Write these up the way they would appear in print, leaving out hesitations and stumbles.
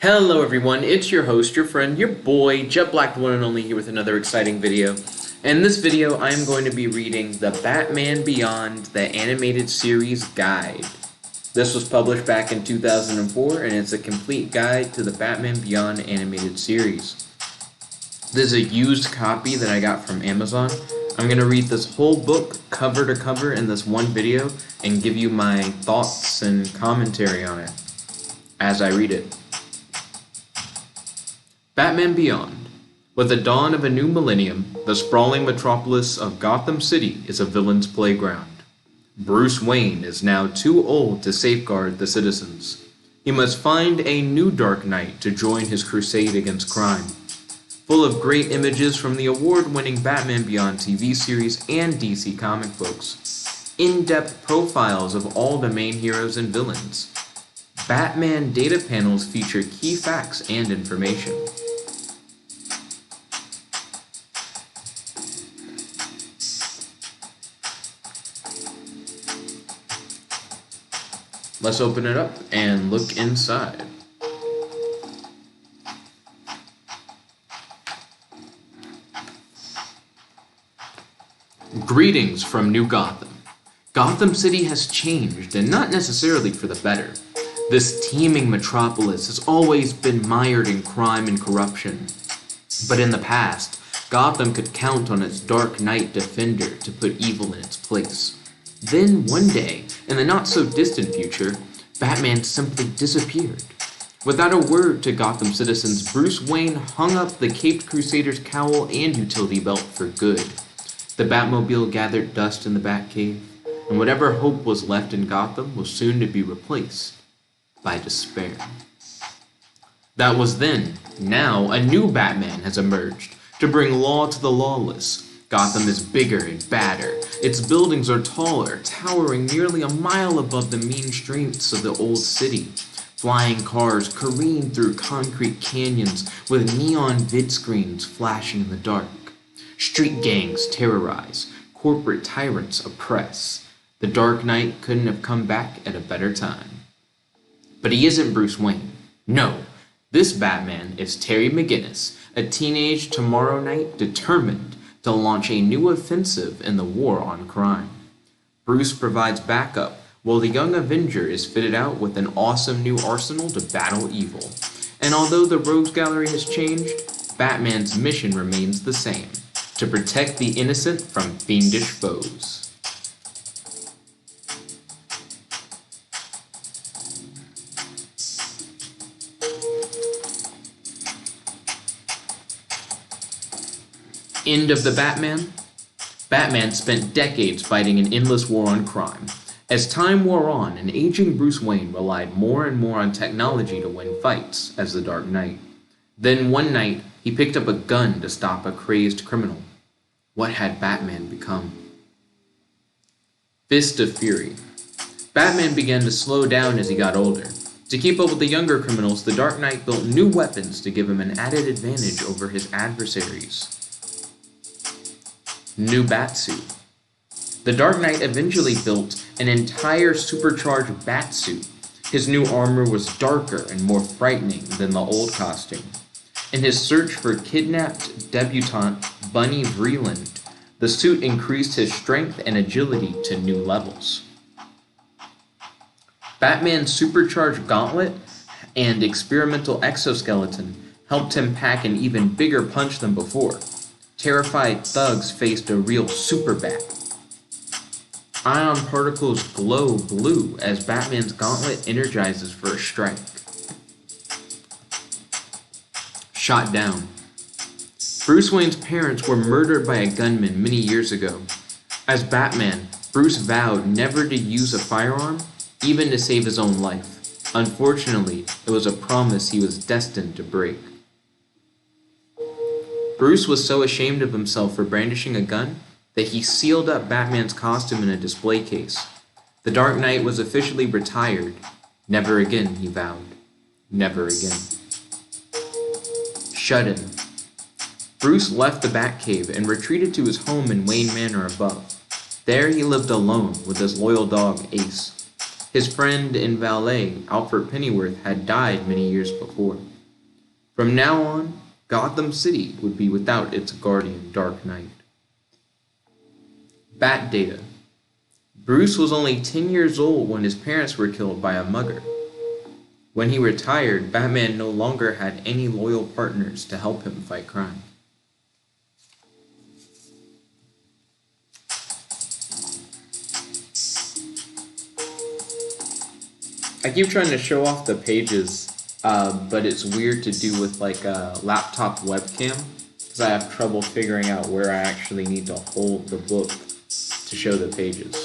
Hello everyone, it's your host, your friend, your boy, Jet Black, the one and only, here with another exciting video. In this video, I am going to be reading the Batman Beyond, the animated series guide. This was published back in 2004, and it's a complete guide to the Batman Beyond animated series. This is a used copy that I got from Amazon. I'm going to read this whole book cover to cover in this one video and give you my thoughts and commentary on it as I read it. Batman Beyond. With the dawn of a new millennium, the sprawling metropolis of Gotham City is a villain's playground. Bruce Wayne is now too old to safeguard the citizens. He must find a new Dark Knight to join his crusade against crime. Full of great images from the award-winning Batman Beyond TV series and DC comic books. In-depth profiles of all the main heroes and villains. Batman data panels feature key facts and information. Let's open it up and look inside. Greetings from New Gotham. Gotham City has changed, and not necessarily for the better. This teeming metropolis has always been mired in crime and corruption. But in the past, Gotham could count on its Dark Knight defender to put evil in its place. Then, one day, in the not-so-distant future, Batman simply disappeared. Without a word to Gotham citizens, Bruce Wayne hung up the Caped Crusader's cowl and utility belt for good. The Batmobile gathered dust in the Batcave, and whatever hope was left in Gotham was soon to be replaced by despair. That was then. Now, a new Batman has emerged to bring law to the lawless. Gotham is bigger and badder. Its buildings are taller, towering nearly a mile above the mean streets of the old city. Flying cars careen through concrete canyons with neon vid screens flashing in the dark. Street gangs terrorize. Corporate tyrants oppress. The Dark Knight couldn't have come back at a better time. But he isn't Bruce Wayne. No, this Batman is Terry McGinnis, a teenage Tomorrow Knight determined to launch a new offensive in the war on crime. Bruce provides backup, while the young Avenger is fitted out with an awesome new arsenal to battle evil. And although the Rogues Gallery has changed, Batman's mission remains the same: to protect the innocent from fiendish foes. End of the Batman? Batman spent decades fighting an endless war on crime. As time wore on, an aging Bruce Wayne relied more and more on technology to win fights as the Dark Knight. Then one night, he picked up a gun to stop a crazed criminal. What had Batman become? Fist of Fury. Batman began to slow down as he got older. To keep up with the younger criminals, the Dark Knight built new weapons to give him an added advantage over his adversaries. New Batsuit. The Dark Knight eventually built an entire supercharged Batsuit. His new armor was darker and more frightening than the old costume. In his search for kidnapped debutante Bunny Vreeland, the suit increased his strength and agility to new levels. Batman's supercharged gauntlet and experimental exoskeleton helped him pack an even bigger punch than before. Terrified thugs faced a real super bat. Ion particles glow blue as Batman's gauntlet energizes for a strike. Shot down. Bruce Wayne's parents were murdered by a gunman many years ago. As Batman, Bruce vowed never to use a firearm, even to save his own life. Unfortunately, it was a promise he was destined to break. Bruce was so ashamed of himself for brandishing a gun that he sealed up Batman's costume in a display case. The Dark Knight was officially retired. Never again, he vowed. Never again. Shut in. Bruce left the Batcave and retreated to his home in Wayne Manor above. There he lived alone with his loyal dog, Ace. His friend and valet, Alfred Pennyworth, had died many years before. From now on, Gotham City would be without its guardian, Dark Knight. Bat data. Bruce was only 10 years old when his parents were killed by a mugger. When he retired, Batman no longer had any loyal partners to help him fight crime. I keep trying to show off the pages, but it's weird to do with like a laptop webcam because I have trouble figuring out where I actually need to hold the book to show the pages.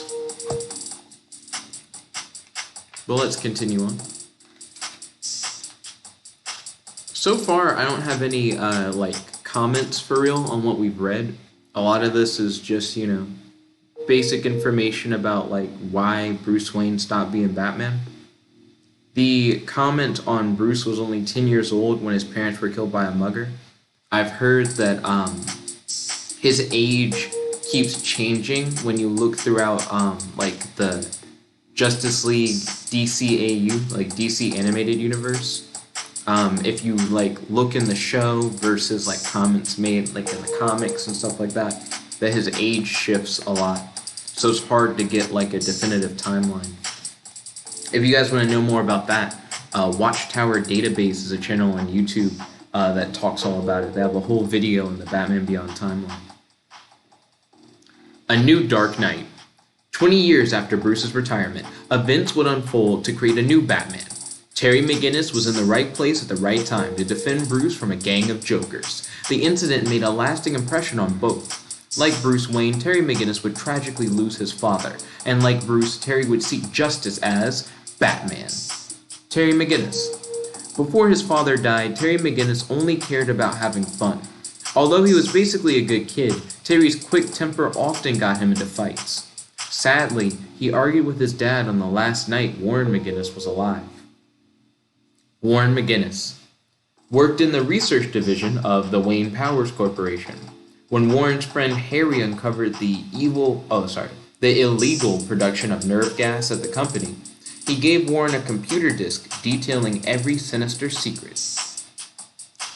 But let's continue on. So far, I don't have any comments for real on what we've read. A lot of this is just, basic information about like why Bruce Wayne stopped being Batman. The comment on Bruce was only 10 years old when his parents were killed by a mugger. I've heard that his age keeps changing when you look throughout the Justice League DCAU, like DC Animated Universe. If you look in the show versus comments made in the comics and stuff like that his age shifts a lot. So it's hard to get a definitive timeline. If you guys want to know more about that, Watchtower Database is a channel on YouTube that talks all about it. They have a whole video in the Batman Beyond timeline. A new Dark Knight. 20 years after Bruce's retirement, events would unfold to create a new Batman. Terry McGinnis was in the right place at the right time to defend Bruce from a gang of jokers. The incident made a lasting impression on both. Like Bruce Wayne, Terry McGinnis would tragically lose his father, and like Bruce, Terry would seek justice as Batman. Terry McGinnis. Before his father died, Terry McGinnis only cared about having fun. Although he was basically a good kid, Terry's quick temper often got him into fights. Sadly, he argued with his dad on the last night Warren McGinnis was alive. Warren McGinnis worked in the research division of the Wayne Powers Corporation. When Warren's friend Harry uncovered the illegal production of nerve gas at the company, he gave Warren a computer disk detailing every sinister secret.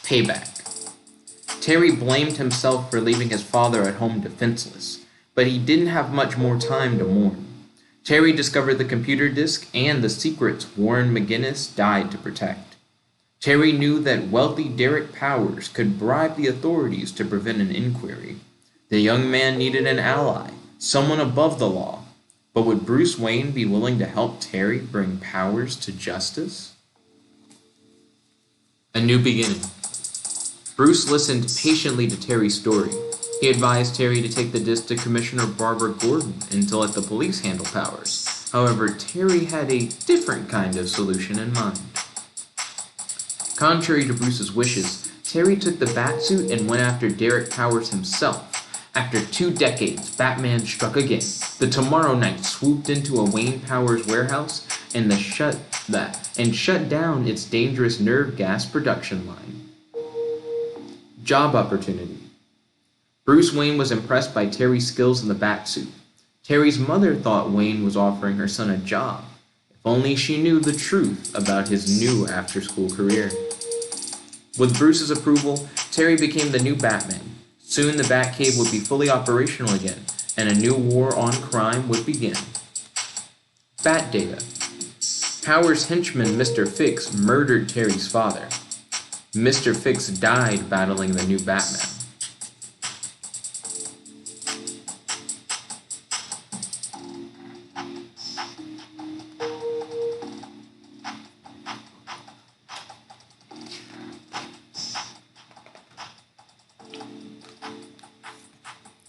Payback. Terry blamed himself for leaving his father at home defenseless, but he didn't have much more time to mourn. Terry discovered the computer disk and the secrets Warren McGinnis died to protect. Terry knew that wealthy Derek Powers could bribe the authorities to prevent an inquiry. The young man needed an ally, someone above the law. But would Bruce Wayne be willing to help Terry bring Powers to justice? A new beginning. Bruce listened patiently to Terry's story. He advised Terry to take the disc to Commissioner Barbara Gordon and to let the police handle Powers. However, Terry had a different kind of solution in mind. Contrary to Bruce's wishes, Terry took the Batsuit and went after Derek Powers himself. After 2 decades, Batman struck again. The Tomorrow Knight swooped into a Wayne Powers warehouse and shut down its dangerous nerve gas production line. Job opportunity. Bruce Wayne was impressed by Terry's skills in the Batsuit. Terry's mother thought Wayne was offering her son a job. If only she knew the truth about his new after-school career. With Bruce's approval, Terry became the new Batman. Soon the Batcave would be fully operational again, and a new war on crime would begin. Bat data. Powers' henchman Mr. Fix murdered Terry's father. Mr. Fix died battling the new Batman.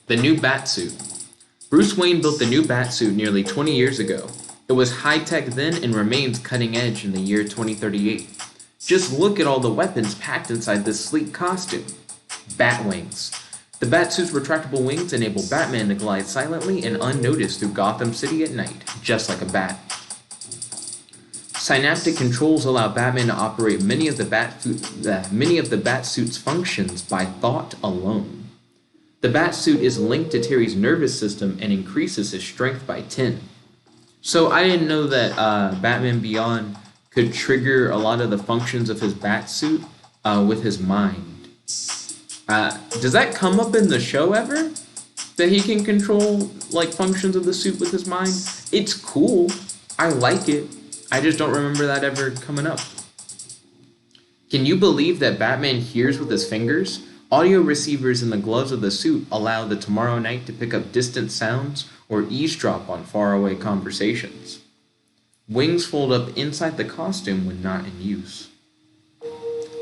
The new Batsuit. Bruce Wayne built the new Batsuit nearly 20 years ago. It was high-tech then and remains cutting-edge in the year 2038. Just look at all the weapons packed inside this sleek costume. Batwings. The Batsuit's retractable wings enable Batman to glide silently and unnoticed through Gotham City at night, just like a bat. Synaptic controls allow Batman to operate many of the Batsuit's functions by thought alone. The Batsuit is linked to Terry's nervous system and increases his strength by 10. So I didn't know that Batman Beyond could trigger a lot of the functions of his Batsuit with his mind. Does that come up in the show ever? That he can control, like, functions of the suit with his mind? It's cool. I like it. I just don't remember that ever coming up. Can you believe that Batman hears with his fingers? Audio receivers in the gloves of the suit allow the Tomorrow Night to pick up distant sounds or eavesdrop on faraway conversations. Wings fold up inside the costume when not in use.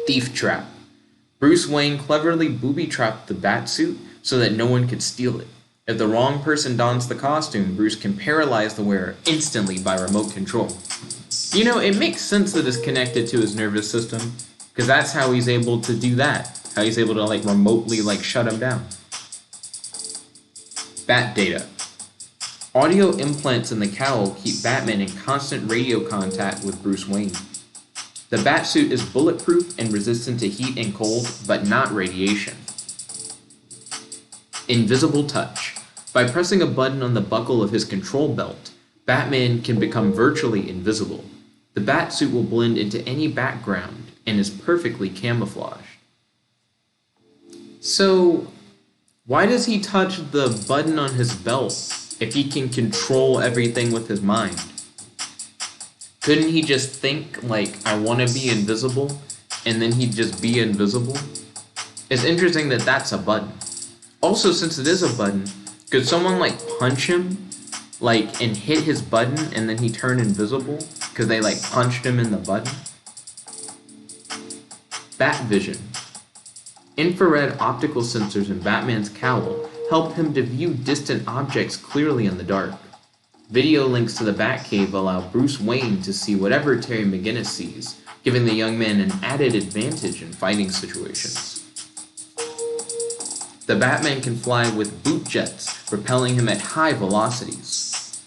Thief trap. Bruce Wayne cleverly booby-trapped the Batsuit so that no one could steal it. If the wrong person dons the costume, Bruce can paralyze the wearer instantly by remote control. You know, it makes sense that it's connected to his nervous system, because that's how he's able to do that. How he's able to, like, remotely, like, shut him down. Bat data. Audio implants in the cowl keep Batman in constant radio contact with Bruce Wayne. The Batsuit is bulletproof and resistant to heat and cold, but not radiation. Invisible touch. By pressing a button on the buckle of his control belt, Batman can become virtually invisible. The Batsuit will blend into any background and is perfectly camouflaged. So, why does he touch the button on his belt if he can control everything with his mind? Couldn't he just think, like, I want to be invisible, and then he'd just be invisible? It's interesting that that's a button. Also, since it is a button, could someone, like, punch him, like, and hit his button, and then he turn invisible? Because they, like, punched him in the button? Bat vision. Infrared optical sensors in Batman's cowl help him to view distant objects clearly in the dark. Video links to the Batcave allow Bruce Wayne to see whatever Terry McGinnis sees, giving the young man an added advantage in fighting situations. The Batman can fly with boot jets, propelling him at high velocities.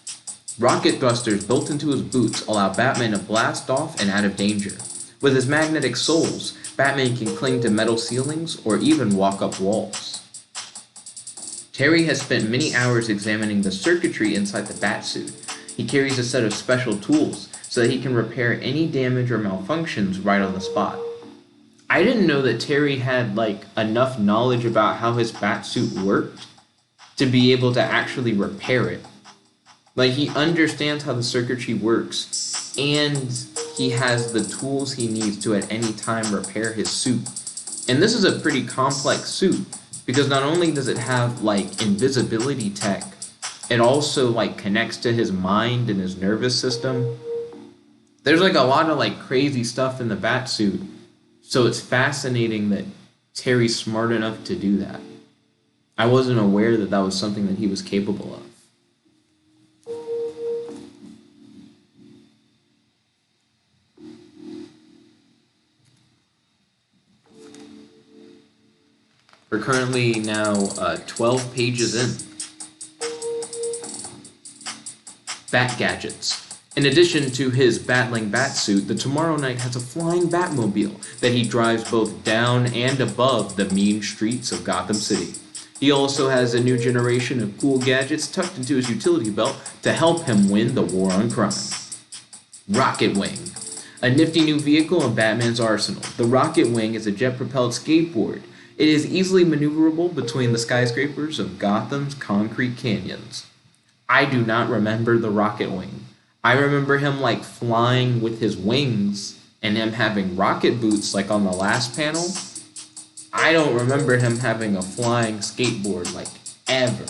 Rocket thrusters built into his boots allow Batman to blast off and out of danger. With his magnetic soles, Batman can cling to metal ceilings or even walk up walls. Terry has spent many hours examining the circuitry inside the Batsuit. He carries a set of special tools so that he can repair any damage or malfunctions right on the spot. I didn't know that Terry had, like, enough knowledge about how his Batsuit worked to be able to actually repair it. Like, he understands how the circuitry works, and he has the tools he needs to at any time repair his suit. And this is a pretty complex suit, because not only does it have, like, invisibility tech, it also, like, connects to his mind and his nervous system. There's, like, a lot of, like, crazy stuff in the Batsuit, so it's fascinating that Terry's smart enough to do that. I wasn't aware that that was something that he was capable of. We're currently now 12 pages in. Bat gadgets. In addition to his battling Batsuit, the Tomorrow Night has a flying Batmobile that he drives both down and above the mean streets of Gotham City. He also has a new generation of cool gadgets tucked into his utility belt to help him win the war on crime. Rocket Wing. A nifty new vehicle in Batman's arsenal. The Rocket Wing is a jet-propelled skateboard. It is easily maneuverable between the skyscrapers of Gotham's concrete canyons. I do not remember the Rocket Wing. I remember him, like, flying with his wings and him having rocket boots, like, on the last panel. I don't remember him having a flying skateboard, like, ever.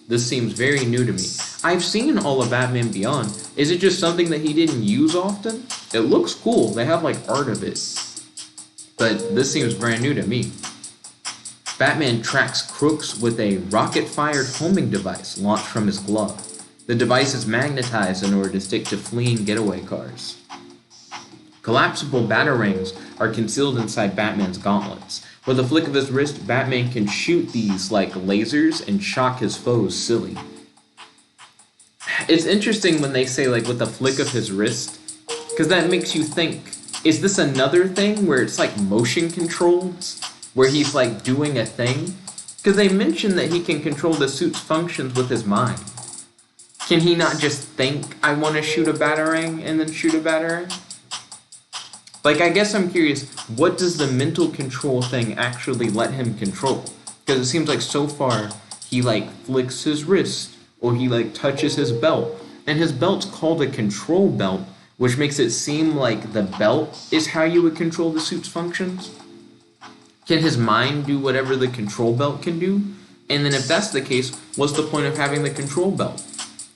This seems very new to me. I've seen all of Batman Beyond. Is it just something that he didn't use often? It looks cool. They have, like, art of it. But this seems brand new to me. Batman tracks crooks with a rocket-fired homing device launched from his glove. The device is magnetized in order to stick to fleeing getaway cars. Collapsible batarangs are concealed inside Batman's gauntlets. With a flick of his wrist, Batman can shoot these like lasers and shock his foes silly. It's interesting when they say, like, with a flick of his wrist, because that makes you think, is this another thing where it's like motion controlled? Where he's, like, doing a thing? Because they mention that he can control the suit's functions with his mind. Can he not just think, I want to shoot a batarang, and then shoot a batarang? Like, I guess I'm curious, what does the mental control thing actually let him control? Because it seems like so far, he, like, flicks his wrist, or he, like, touches his belt. And his belt's called a control belt, which makes it seem like the belt is how you would control the suit's functions. Can his mind do whatever the control belt can do? And then if that's the case, what's the point of having the control belt?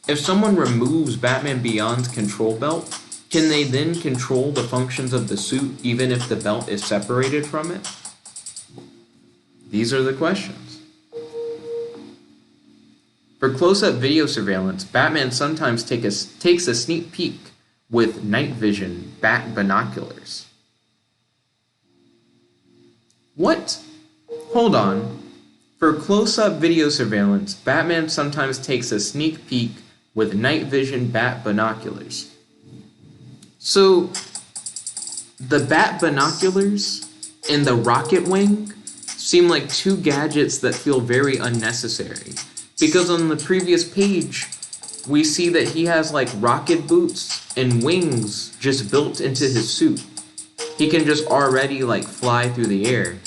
If someone removes Batman Beyond's control belt, can they then control the functions of the suit even if the belt is separated from it? These are the questions. For close-up video surveillance, Batman sometimes takes a sneak peek with night vision bat binoculars. What? Hold on. For close-up video surveillance, Batman sometimes takes a sneak peek with night vision bat binoculars. So, the bat binoculars and the rocket wing seem like two gadgets that feel very unnecessary. Because on the previous page, we see that he has like rocket boots and wings just built into his suit. He can just already like fly through the air.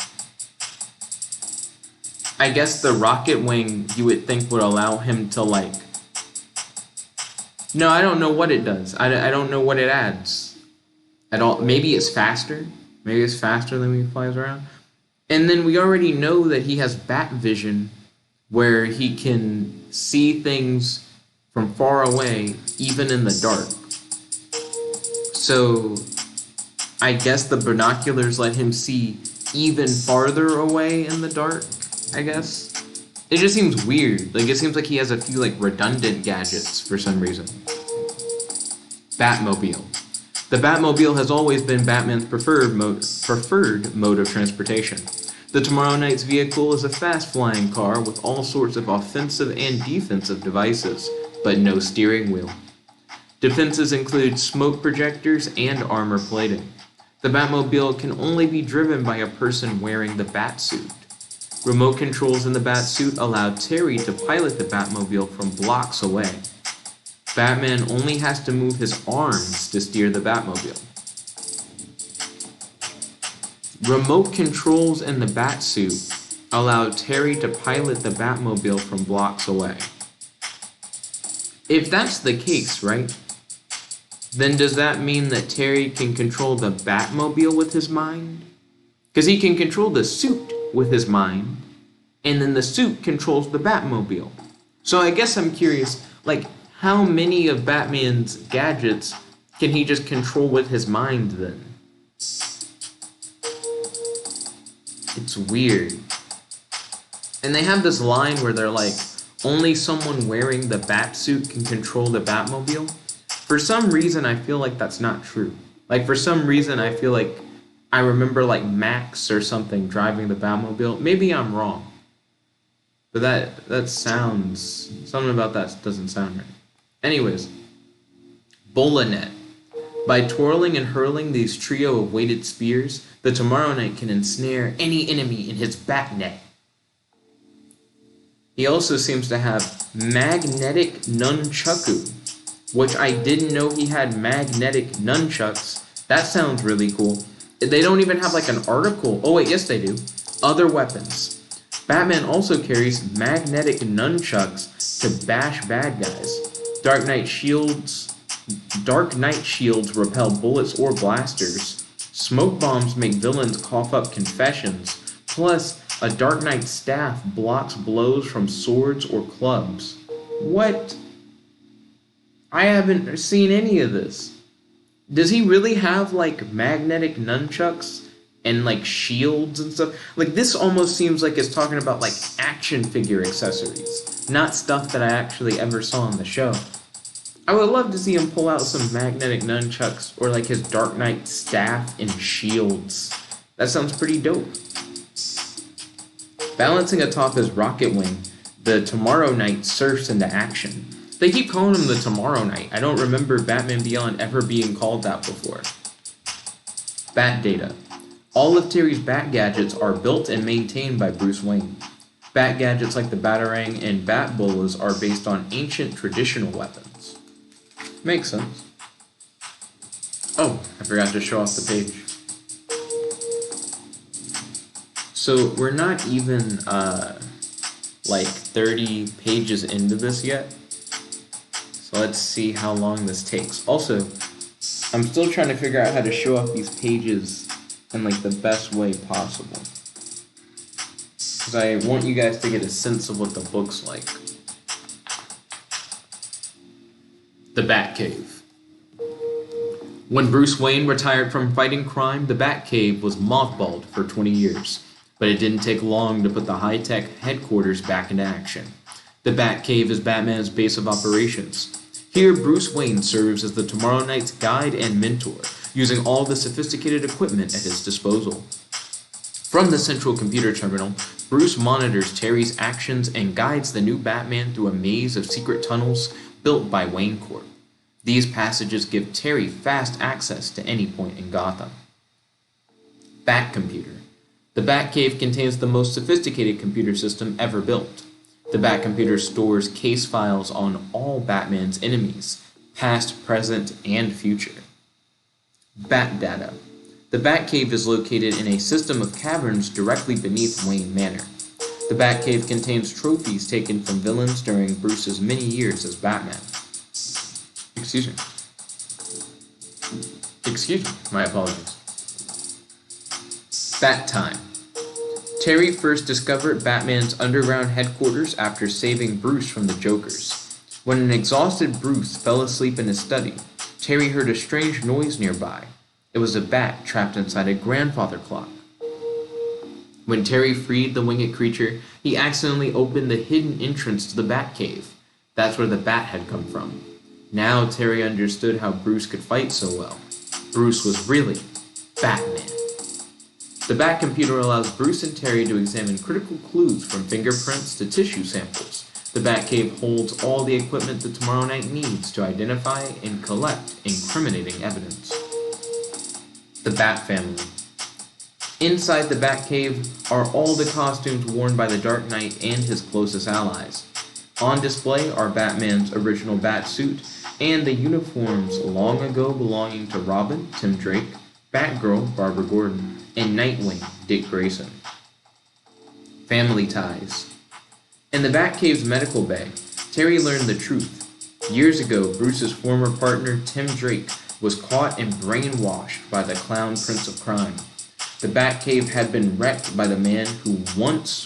I guess the rocket wing you would think would allow him to like... No, I don't know what it does. I don't know what it adds at all. Maybe it's faster. Maybe it's faster than when he flies around. And then we already know that he has bat vision where he can see things from far away, even in the dark. So I guess the binoculars let him see even farther away in the dark, I guess. It just seems weird. Like, it seems like he has a few, like, redundant gadgets for some reason. Batmobile. The Batmobile has always been Batman's preferred mode of transportation. The Tomorrow Night's vehicle is a fast-flying car with all sorts of offensive and defensive devices, but no steering wheel. Defenses include smoke projectors and armor plating. The Batmobile can only be driven by a person wearing the Batsuit. Remote controls in the Batsuit allow Terry to pilot the Batmobile from blocks away. Batman only has to move his arms to steer the Batmobile. Remote controls in the Batsuit allow Terry to pilot the Batmobile from blocks away. If that's the case, right? Then does that mean that Terry can control the Batmobile with his mind? Because he can control the suit with his mind, and then the suit controls the Batmobile. So I guess I'm curious, like, how many of Batman's gadgets can he just control with his mind then? It's weird. And they have this line where they're like, only someone wearing the Batsuit can control the Batmobile. For some reason, I feel like that's not true. Like, for some reason, I feel like I remember, like, Max or something driving the Batmobile. Maybe I'm wrong. But that sounds... Something about that doesn't sound right. Anyways. Bolanet. By twirling and hurling these trio of weighted spears, the Tomorrow Knight can ensnare any enemy in his bat net. He also seems to have magnetic nunchaku, which I didn't know he had magnetic nunchucks. That sounds really cool. They don't even have like an article. Oh wait, yes they do. Other weapons. Batman also carries magnetic nunchucks to bash bad guys. Dark Knight shields repel bullets or blasters. Smoke bombs make villains cough up confessions. Plus, a Dark Knight staff blocks blows from swords or clubs. What? I haven't seen any of this. Does he really have, like, magnetic nunchucks and, like, shields and stuff? Like, this almost seems like it's talking about, like, action figure accessories, not stuff that I actually ever saw in the show. I would love to see him pull out some magnetic nunchucks or, like, his Dark Knight staff and shields. That sounds pretty dope. Balancing atop his rocket wing, the Tomorrow Knight surfs into action. They keep calling him the Tomorrow Knight. I don't remember Batman Beyond ever being called that before. Bat data. All of Terry's Bat gadgets are built and maintained by Bruce Wayne. Bat gadgets like the Batarang and Bat Bolas are based on ancient traditional weapons. Makes sense. Oh, I forgot to show off the page. So we're not even like 30 pages into this yet. So let's see how long this takes. Also, I'm still trying to figure out how to show off these pages in like the best way possible, because I want you guys to get a sense of what the book's like. The Batcave. When Bruce Wayne retired from fighting crime, the Batcave was mothballed for 20 years. But it didn't take long to put the high-tech headquarters back into action. The Batcave is Batman's base of operations. Here, Bruce Wayne serves as the Tomorrow Knight's guide and mentor, using all the sophisticated equipment at his disposal. From the central computer terminal, Bruce monitors Terry's actions and guides the new Batman through a maze of secret tunnels built by Wayne Corp. These passages give Terry fast access to any point in Gotham. Batcomputer. The Batcave contains the most sophisticated computer system ever built. The Batcomputer stores case files on all Batman's enemies, past, present, and future. Batdata. The Batcave is located in a system of caverns directly beneath Wayne Manor. The Batcave contains trophies taken from villains during Bruce's many years as Batman. Excuse me, my apologies. Bat Time. Terry first discovered Batman's underground headquarters after saving Bruce from the Jokers. When an exhausted Bruce fell asleep in his study, Terry heard a strange noise nearby. It was a bat trapped inside a grandfather clock. When Terry freed the winged creature, he accidentally opened the hidden entrance to the Batcave. That's where the bat had come from. Now Terry understood how Bruce could fight so well. Bruce was really Batman. The Batcomputer allows Bruce and Terry to examine critical clues from fingerprints to tissue samples. The Batcave holds all the equipment the Tomorrow Night needs to identify and collect incriminating evidence. The Bat Family. Inside the Batcave are all the costumes worn by the Dark Knight and his closest allies. On display are Batman's original Batsuit and the uniforms long ago belonging to Robin, Tim Drake, Batgirl, Barbara Gordon, and Nightwing, Dick Grayson. Family ties. In the Batcave's medical bay, Terry learned the truth. Years ago, Bruce's former partner, Tim Drake, was caught and brainwashed by the clown prince of crime. The Batcave had been wrecked by the man who was once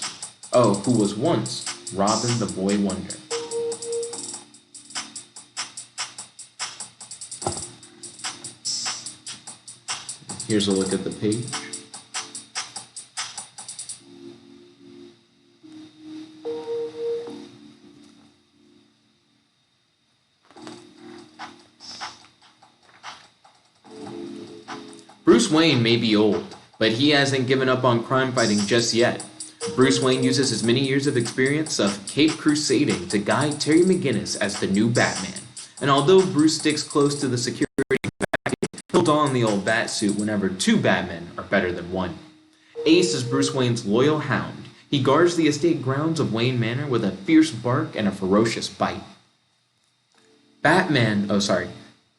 Robin the Boy Wonder. Here's a look at the page. Bruce Wayne may be old, but he hasn't given up on crime fighting just yet. Bruce Wayne uses his many years of experience of Cape Crusading to guide Terry McGinnis as the new Batman. And although Bruce sticks close to the security Batcave, he'll don the old Batsuit whenever two Batmen are better than one. Ace is Bruce Wayne's loyal hound. He guards the estate grounds of Wayne Manor with a fierce bark and a ferocious bite.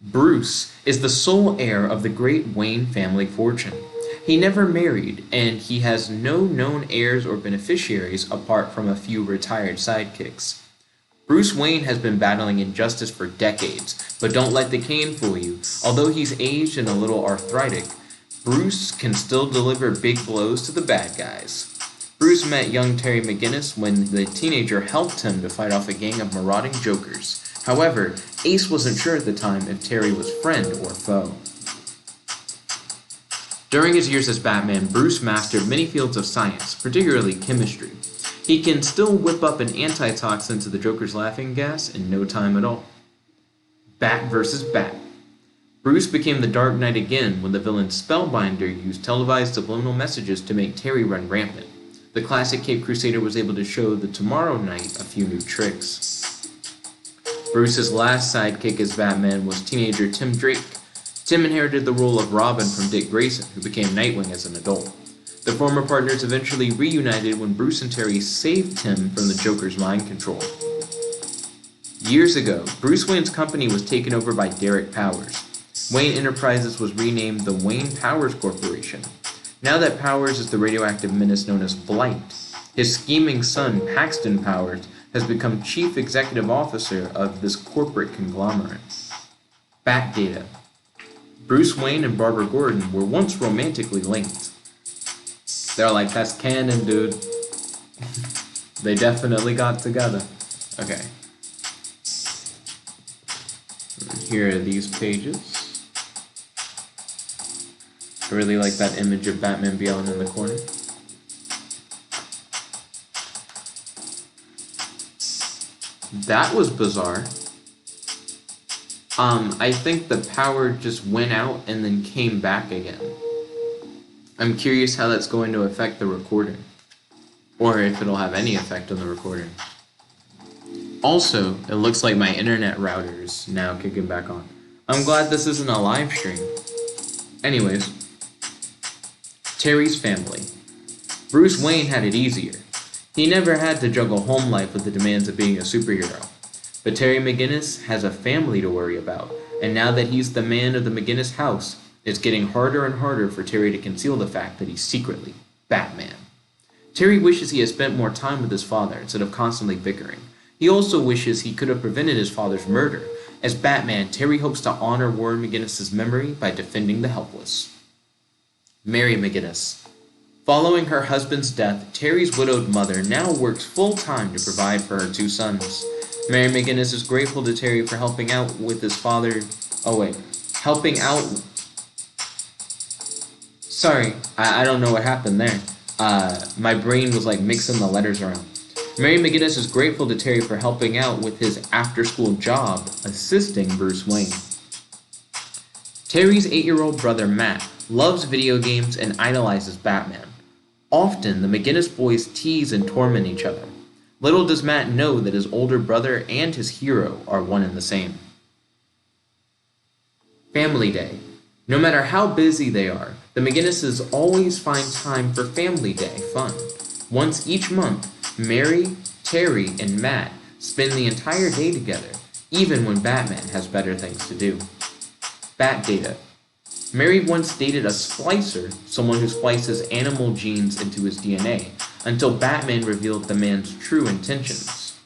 Bruce is the sole heir of the great Wayne family fortune. He never married, and he has no known heirs or beneficiaries apart from a few retired sidekicks. Bruce Wayne has been battling injustice for decades, but don't let the cane fool you. Although he's aged and a little arthritic, Bruce can still deliver big blows to the bad guys. Bruce met young Terry McGinnis when the teenager helped him to fight off a gang of marauding jokers. However, Ace wasn't sure at the time if Terry was friend or foe. During his years as Batman, Bruce mastered many fields of science, particularly chemistry. He can still whip up an antitoxin to the Joker's laughing gas in no time at all. Bat vs. Bat. Bruce became the Dark Knight again when the villain Spellbinder used televised subliminal messages to make Terry run rampant. The classic Cape Crusader was able to show the Tomorrow Knight a few new tricks. Bruce's last sidekick as Batman was teenager Tim Drake. Tim inherited the role of Robin from Dick Grayson, who became Nightwing as an adult. The former partners eventually reunited when Bruce and Terry saved Tim from the Joker's mind control. Years ago, Bruce Wayne's company was taken over by Derek Powers. Wayne Enterprises was renamed the Wayne Powers Corporation. Now that Powers is the radioactive menace known as Blight, his scheming son, Paxton Powers, has become chief executive officer of this corporate conglomerate. Bat data. Bruce Wayne and Barbara Gordon were once romantically linked. They're like, that's canon, dude. They definitely got together. Okay. Here are these pages. I really like that image of Batman Beyond in the corner. That was bizarre. I think the power just went out and then came back again. I'm curious how that's going to affect the recording. Or if it'll have any effect on the recording. Also, it looks like my internet router is now kicking back on. I'm glad this isn't a live stream. Anyways, Terry's family. Bruce Wayne had it easier. He never had to juggle home life with the demands of being a superhero. But Terry McGinnis has a family to worry about, and now that he's the man of the McGinnis house, it's getting harder and harder for Terry to conceal the fact that he's secretly Batman. Terry wishes he had spent more time with his father instead of constantly bickering. He also wishes he could have prevented his father's murder. As Batman, Terry hopes to honor Warren McGinnis' memory by defending the helpless. Mary McGinnis. Following her husband's death, Terry's widowed mother now works full-time to provide for her two sons. Mary McGinnis is grateful to Terry for helping out with his father... helping out... Sorry, I don't know what happened there. My brain was like mixing the letters around. Mary McGinnis is grateful to Terry for helping out with his after-school job, assisting Bruce Wayne. Terry's 8-year-old brother Matt loves video games and idolizes Batman. Often, the McGinnis boys tease and torment each other. Little does Matt know that his older brother and his hero are one and the same. Family Day. No matter how busy they are, the McGinnises always find time for Family Day fun. Once each month, Mary, Terry, and Matt spend the entire day together, even when Batman has better things to do. Bat data. Mary once dated a splicer, someone who splices animal genes into his DNA, until Batman revealed the man's true intentions.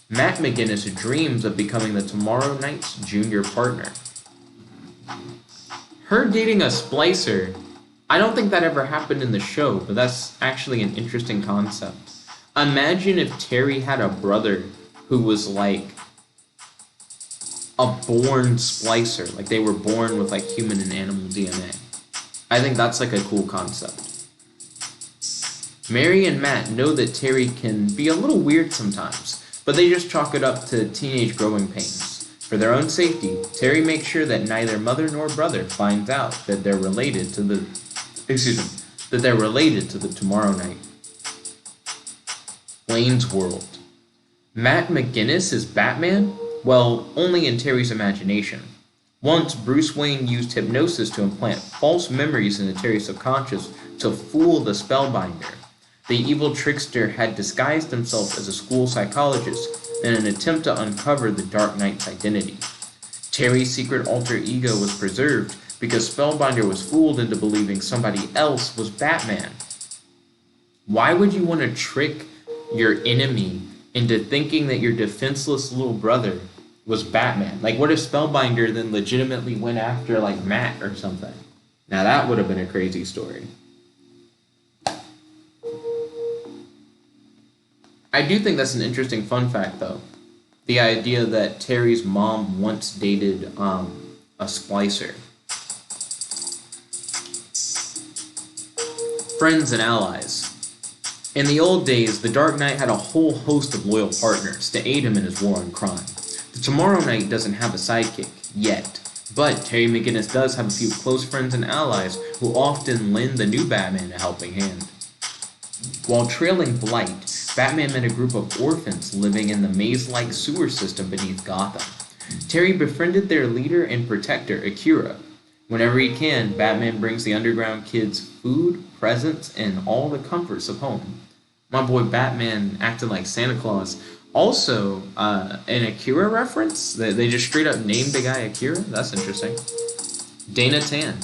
Matt McGinnis dreams of becoming the Tomorrow Night's junior partner. Her dating a splicer, I don't think that ever happened in the show, but that's actually an interesting concept. Imagine if Terry had a brother who was like a born splicer, like they were born with like human and animal DNA. I think that's like a cool concept. Mary and Matt know that Terry can be a little weird sometimes, but they just chalk it up to teenage growing pains. For their own safety, Terry makes sure that neither mother nor brother finds out that they're related to the Tomorrow Night. Wayne's World. Matt McGinnis is Batman? Well, only in Terry's imagination. Once, Bruce Wayne used hypnosis to implant false memories into Terry's subconscious to fool the Spellbinder. The evil trickster had disguised himself as a school psychologist in an attempt to uncover the Dark Knight's identity. Terry's secret alter ego was preserved because Spellbinder was fooled into believing somebody else was Batman. Why would you want to trick your enemy into thinking that your defenseless little brother was Batman? Like, what if Spellbinder then legitimately went after, like, Matt or something? Now, that would have been a crazy story. I do think that's an interesting fun fact, though. The idea that Terry's mom once dated a splicer. Friends and allies. In the old days, the Dark Knight had a whole host of loyal partners to aid him in his war on crime. The Tomorrow Knight doesn't have a sidekick, yet, but Terry McGinnis does have a few close friends and allies who often lend the new Batman a helping hand. While trailing Blight, Batman met a group of orphans living in the maze-like sewer system beneath Gotham. Terry befriended their leader and protector, Akira. Whenever he can, Batman brings the underground kids food, presents, and all the comforts of home. My boy Batman acting like Santa Claus. Also, an Akira reference? They just straight up named the guy Akira? That's interesting. Dana Tan.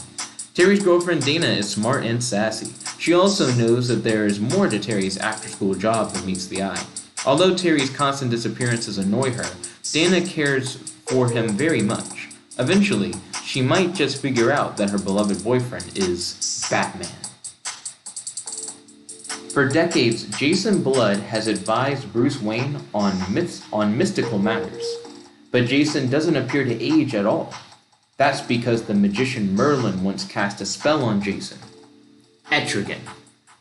Terry's girlfriend Dana is smart and sassy. She also knows that there is more to Terry's after-school job than meets the eye. Although Terry's constant disappearances annoy her, Dana cares for him very much. Eventually, she might just figure out that her beloved boyfriend is Batman. For decades, Jason Blood has advised Bruce Wayne on mystical matters, but Jason doesn't appear to age at all. That's because the magician Merlin once cast a spell on Jason. Etrigan.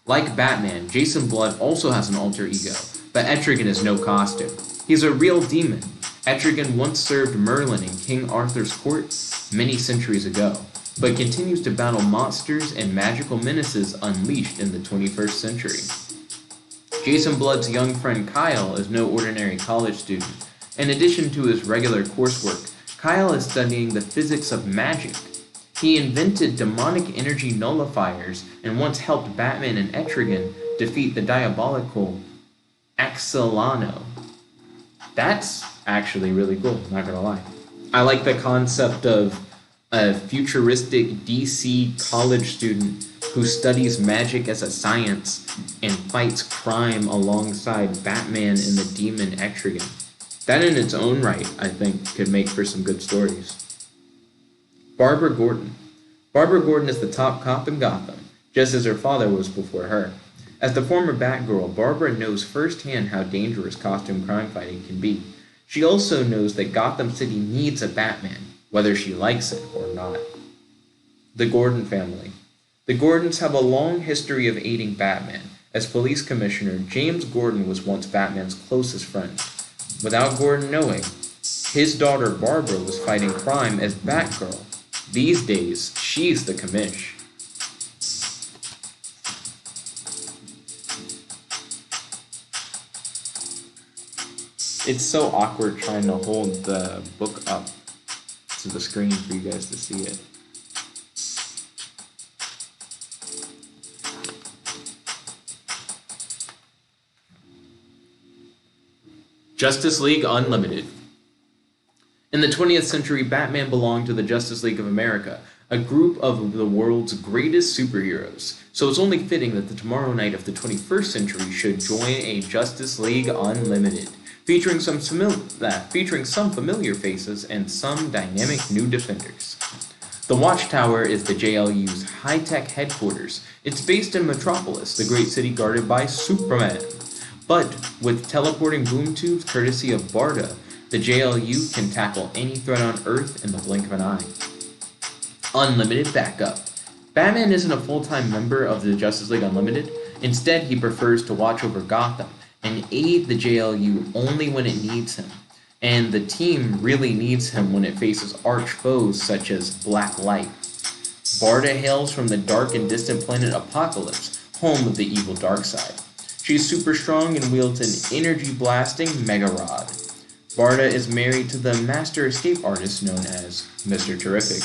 Like Batman, Jason Blood also has an alter ego, but Etrigan is no costume. He's a real demon. Etrigan once served Merlin in King Arthur's court many centuries ago, but continues to battle monsters and magical menaces unleashed in the 21st century. Jason Blood's young friend Kyle is no ordinary college student. In addition to his regular coursework, Kyle is studying the physics of magic. He invented demonic energy nullifiers and once helped Batman and Etrigan defeat the diabolical Axolano. That's actually really cool, not gonna lie. I like the concept of a futuristic DC college student who studies magic as a science and fights crime alongside Batman and the demon Etrigan. That in its own right, I think, could make for some good stories. Barbara Gordon. Barbara Gordon is the top cop in Gotham, just as her father was before her. As the former Batgirl, Barbara knows firsthand how dangerous costume crime fighting can be. She also knows that Gotham City needs a Batman, whether she likes it or not. The Gordon family. The Gordons have a long history of aiding Batman. As police commissioner, James Gordon was once Batman's closest friend. Without Gordon knowing, his daughter Barbara was fighting crime as Batgirl. These days, she's the commish. It's so awkward trying to hold the book up to the screen for you guys to see it. Justice League Unlimited. In the 20th century, Batman belonged to the Justice League of America, a group of the world's greatest superheroes, so it's only fitting that the Tomorrow Night of the 21st century should join a Justice League Unlimited, featuring some familiar faces and some dynamic new defenders. The Watchtower is the JLU's high-tech headquarters. It's based in Metropolis, the great city guarded by Superman. But with teleporting boom tubes courtesy of Barda, the JLU can tackle any threat on Earth in the blink of an eye. Unlimited backup. Batman isn't a full-time member of the Justice League Unlimited. Instead, he prefers to watch over Gotham and aid the JLU only when it needs him. And the team really needs him when it faces arch foes such as Black Light. Barda hails from the dark and distant planet Apokolips, home of the evil Darkseid. She's super strong and wields an energy-blasting Mega Rod. Barda is married to the master escape artist known as Mr. Terrific.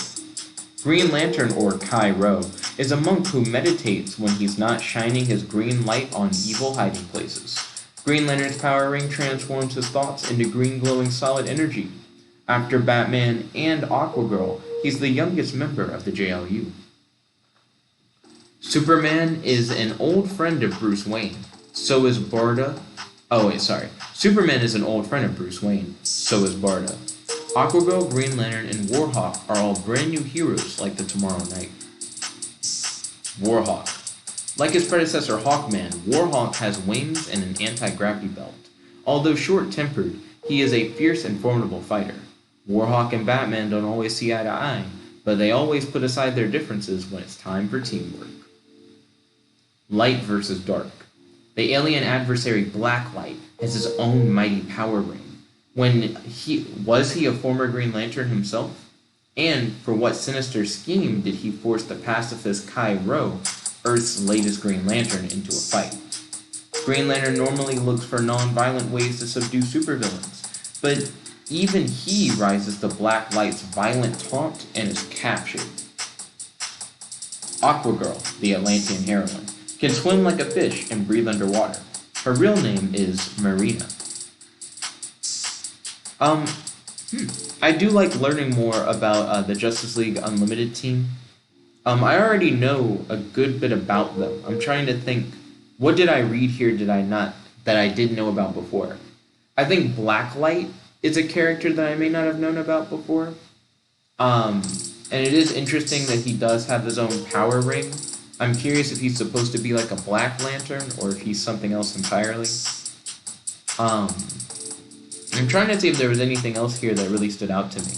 Green Lantern, or Kai-Ro, is a monk who meditates when he's not shining his green light on evil hiding places. Green Lantern's power ring transforms his thoughts into green glowing solid energy. After Batman and Aquagirl, he's the youngest member of the JLU. Superman is an old friend of Bruce Wayne. So is Barda. Superman is an old friend of Bruce Wayne. So is Barda. Aquagirl, Green Lantern, and Warhawk are all brand new heroes like the Tomorrow Night. Warhawk. Like his predecessor Hawkman, Warhawk has wings and an anti-gravity belt. Although short-tempered, he is a fierce and formidable fighter. Warhawk and Batman don't always see eye to eye, but they always put aside their differences when it's time for teamwork. Light versus Dark. The alien adversary Black Light has his own mighty power ring. Was he a former Green Lantern himself? And for what sinister scheme did he force the pacifist Kai-Ro, Earth's latest Green Lantern, into a fight? Green Lantern normally looks for non-violent ways to subdue supervillains, but even he rises to Black Light's violent taunt and is captured. Aquagirl, the Atlantean heroine, can swim like a fish and breathe underwater. Her real name is Marina. I do like learning more about the Justice League Unlimited team. I already know a good bit about them. I'm trying to think, what did I read here did I not that I did know about before? I think Blacklight is a character that I may not have known about before. Um, and it is interesting that he does have his own power ring. I'm curious if he's supposed to be like a Black Lantern or if he's something else entirely. Um, I'm trying to see if there was anything else here that really stood out to me.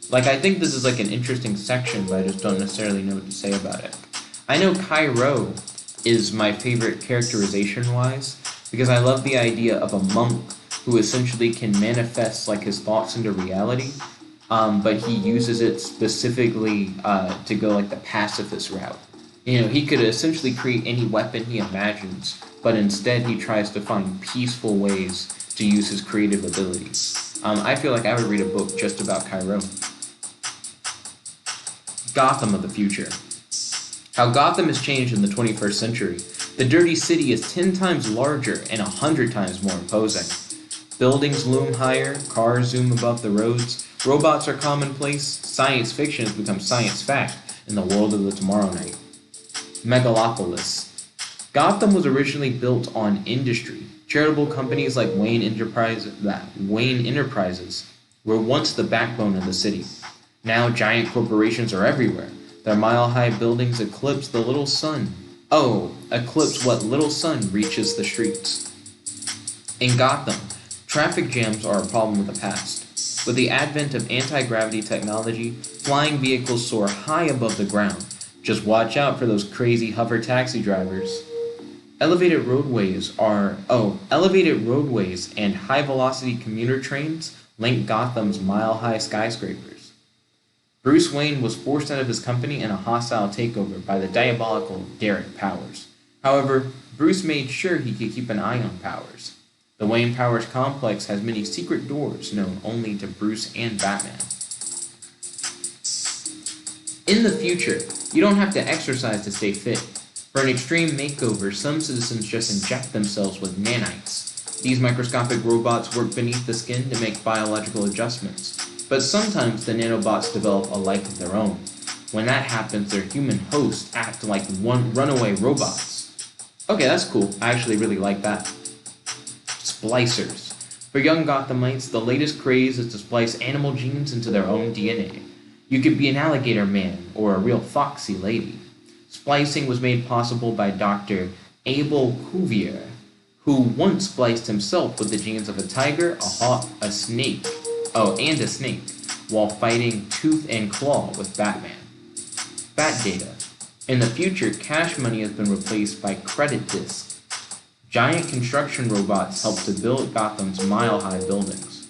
Like, I think this is like an interesting section, but I just don't necessarily know what to say about it. I know Cairo is my favorite characterization-wise, because I love the idea of a monk who essentially can manifest like his thoughts into reality, but he uses it specifically to go like the pacifist route. You know, he could essentially create any weapon he imagines, but instead he tries to find peaceful ways to use his creative abilities. I feel like I would read a book just about Cairo. Gotham of the future. How Gotham has changed in the 21st century. The dirty city is 10 times larger and 100 times more imposing. Buildings loom higher, cars zoom above the roads, robots are commonplace, science fiction has become science fact in the world of the tomorrow night. Megalopolis. Gotham was originally built on industry. Charitable companies like Wayne Enterprises were once the backbone of the city. Now giant corporations are everywhere. Their mile-high buildings eclipse the little sun. Eclipse what little sun reaches the streets. In Gotham, traffic jams are a problem of the past. With the advent of anti-gravity technology, flying vehicles soar high above the ground. Just watch out for those crazy hover taxi drivers. Elevated roadways and high-velocity commuter trains link Gotham's mile-high skyscrapers. Bruce Wayne was forced out of his company in a hostile takeover by the diabolical Derek Powers. However, Bruce made sure he could keep an eye on Powers. The Wayne Powers complex has many secret doors known only to Bruce and Batman. In the future, you don't have to exercise to stay fit. For an extreme makeover, some citizens just inject themselves with nanites. These microscopic robots work beneath the skin to make biological adjustments. But sometimes the nanobots develop a life of their own. When that happens, their human hosts act like runaway robots. Okay, that's cool. I actually really like that. Splicers. For young Gothamites, the latest craze is to splice animal genes into their own DNA. You could be an alligator man or a real foxy lady. Splicing was made possible by Dr. Abel Cuvier, who once spliced himself with the genes of a tiger, a hawk, a snake, while fighting tooth and claw with Batman. Bat data. In the future, cash money has been replaced by credit discs. Giant construction robots help to build Gotham's mile-high buildings.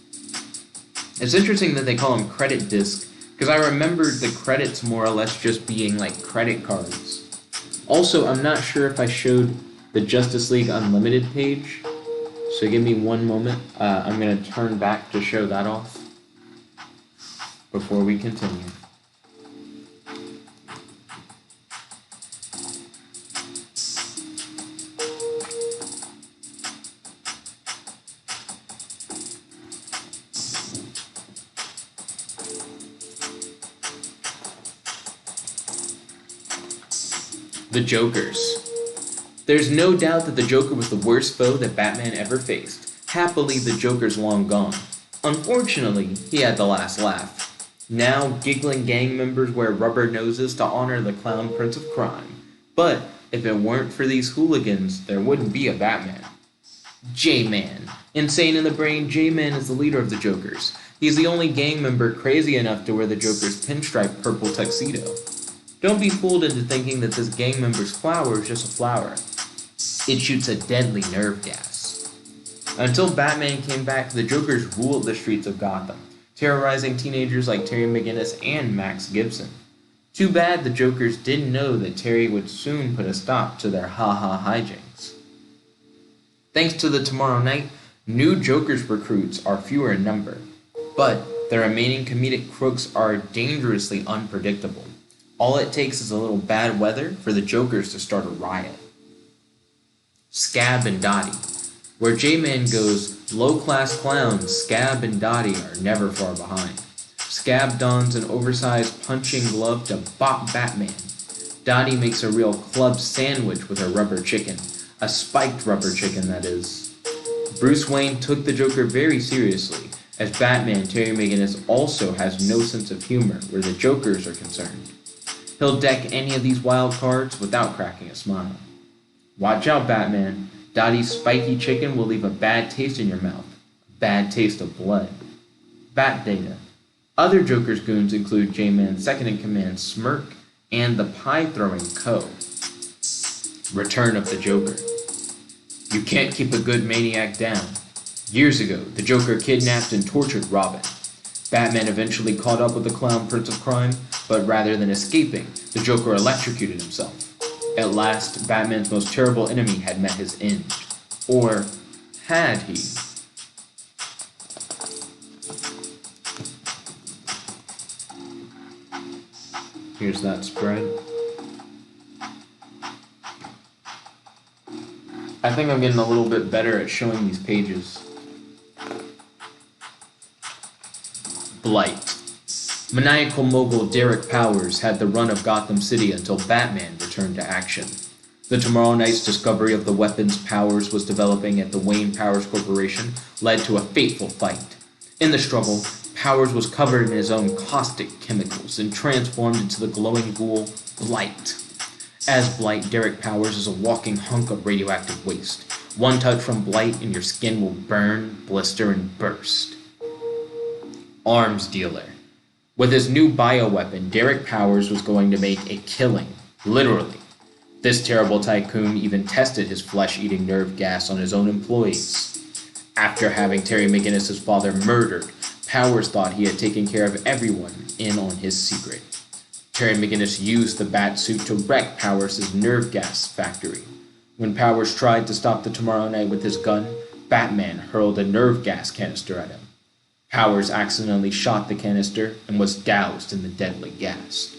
It's interesting that they call them credit discs, because I remembered the credits more or less just being like credit cards. Also, I'm not sure if I showed the Justice League Unlimited page, so give me one moment. I'm going to turn back to show that off before we continue. The Jokers. There's no doubt that the Joker was the worst foe that Batman ever faced. Happily, the Joker's long gone. Unfortunately, he had the last laugh. Now, giggling gang members wear rubber noses to honor the clown prince of crime. But if it weren't for these hooligans, there wouldn't be a Batman. J-Man. Insane in the brain, J-Man is the leader of the Jokers. He's the only gang member crazy enough to wear the Joker's pinstripe purple tuxedo. Don't be fooled into thinking that this gang member's flower is just a flower. It shoots a deadly nerve gas. Until Batman came back, the Jokers ruled the streets of Gotham, terrorizing teenagers like Terry McGinnis and Max Gibson. Too bad the Jokers didn't know that Terry would soon put a stop to their ha-ha hijinks. Thanks to the Tomorrow Night, new Jokers recruits are fewer in number, but the remaining comedic crooks are dangerously unpredictable. All it takes is a little bad weather for the Jokers to start a riot. Scab and Dottie. Where J-Man goes, low-class clowns Scab and Dottie are never far behind. Scab dons an oversized punching glove to bop Batman. Dottie makes a real club sandwich with her rubber chicken. A spiked rubber chicken, that is. Bruce Wayne took the Joker very seriously. As Batman, Terry McGinnis also has no sense of humor where the Jokers are concerned. He'll deck any of these wild cards without cracking a smile. Watch out, Batman. Dottie's spiky chicken will leave a bad taste in your mouth. A bad taste of blood. Bat Data. Other Joker's goons include J-Man's second-in-command Smirk and the pie-throwing Co. Return of the Joker. You can't keep a good maniac down. Years ago, the Joker kidnapped and tortured Robin. Batman eventually caught up with the clown prince of crime, but rather than escaping, the Joker electrocuted himself. At last, Batman's most terrible enemy had met his end. Or had he? Here's that spread. I think I'm getting a little bit better at showing these pages. Blight. Maniacal mogul Derek Powers had the run of Gotham City until Batman returned to action. The Tomorrow Night's discovery of the weapons Powers was developing at the Wayne Powers Corporation led to a fateful fight. In the struggle, Powers was covered in his own caustic chemicals and transformed into the glowing ghoul Blight. As Blight, Derek Powers is a walking hunk of radioactive waste. One touch from Blight and your skin will burn, blister, and burst. Arms dealer. With his new bioweapon, Derek Powers was going to make a killing, literally. This terrible tycoon even tested his flesh-eating nerve gas on his own employees. After having Terry McGinnis' father murdered, Powers thought he had taken care of everyone in on his secret. Terry McGinnis used the bat suit to wreck Powers' nerve gas factory. When Powers tried to stop the Tomorrow Night with his gun, Batman hurled a nerve gas canister at him. Powers accidentally shot the canister and was doused in the deadly gas.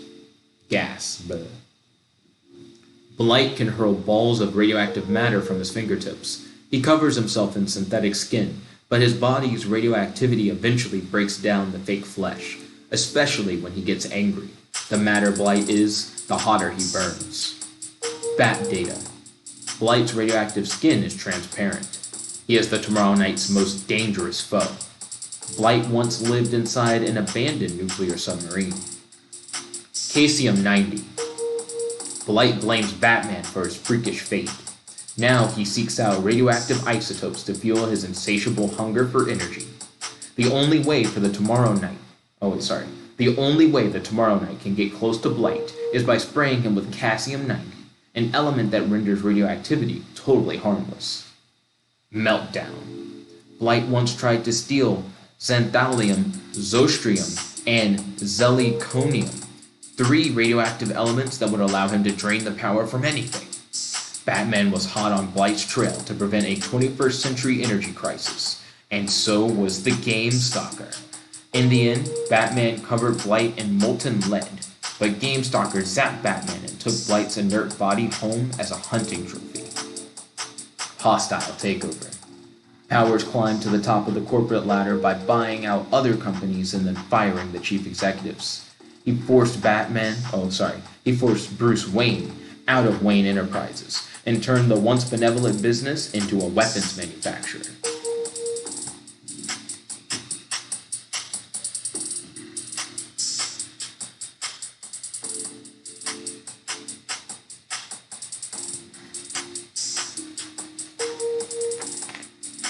Blight can hurl balls of radioactive matter from his fingertips. He covers himself in synthetic skin, but his body's radioactivity eventually breaks down the fake flesh, especially when he gets angry. The madder Blight is, the hotter he burns. Bat Data. Blight's radioactive skin is transparent. He is the Tomorrow Night's most dangerous foe. Blight once lived inside an abandoned nuclear submarine. Caesium-90. Blight blames Batman for his freakish fate. Now he seeks out radioactive isotopes to fuel his insatiable hunger for energy. The only way the Tomorrow Night can get close to Blight is by spraying him with Caesium-90, an element that renders radioactivity totally harmless. Meltdown. Blight once tried to steal xanthalium, zostrium, and zeliconium, 3 radioactive elements that would allow him to drain the power from anything. Batman was hot on Blight's trail to prevent a 21st century energy crisis, and so was the Game Stalker. In the end, Batman covered Blight in molten lead, but Game Stalker zapped Batman and took Blight's inert body home as a hunting trophy. Hostile takeover. Powers climbed to the top of the corporate ladder by buying out other companies and then firing the chief executives. He forced Bruce Wayne out of Wayne Enterprises and turned the once benevolent business into a weapons manufacturer.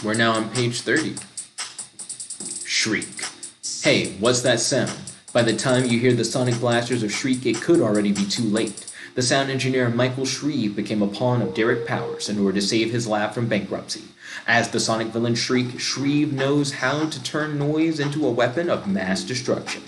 We're now on page 30. Shriek. Hey, what's that sound? By the time you hear the sonic blasters of Shriek, it could already be too late. The sound engineer Michael Shreve became a pawn of Derek Powers in order to save his lab from bankruptcy. As the sonic villain Shriek, Shreve knows how to turn noise into a weapon of mass destruction.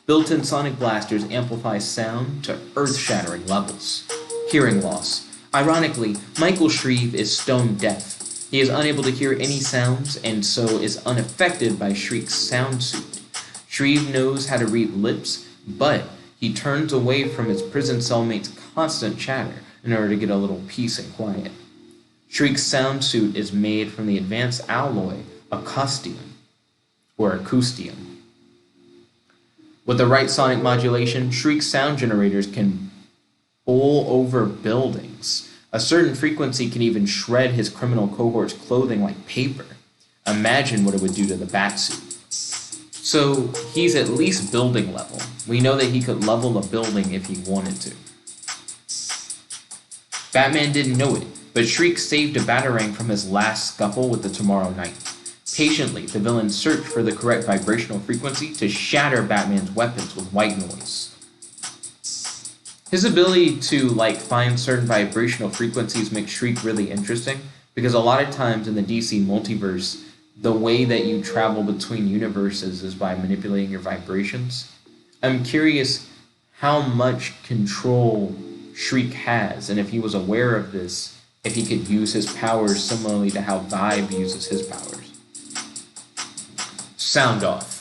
Built-in sonic blasters amplify sound to earth-shattering levels. Hearing loss. Ironically, Michael Shreve is stone deaf. He is unable to hear any sounds, and so is unaffected by Shriek's sound suit. Shreve knows how to read lips, but he turns away from his prison cellmate's constant chatter in order to get a little peace and quiet. Shriek's sound suit is made from the advanced alloy acoustium. With the right sonic modulation, Shriek's sound generators can pull over buildings. A certain frequency can even shred his criminal cohort's clothing like paper. Imagine what it would do to the Batsuit. So he's at least building level. We know that he could level a building if he wanted to. Batman didn't know it, but Shriek saved a Batarang from his last scuffle with the Tomorrow Knight. Patiently, the villain searched for the correct vibrational frequency to shatter Batman's weapons with white noise. His ability to, find certain vibrational frequencies makes Shriek really interesting, because a lot of times in the DC multiverse, the way that you travel between universes is by manipulating your vibrations. I'm curious how much control Shriek has, and if he was aware of this, if he could use his powers similarly to how Vibe uses his powers. Sound off.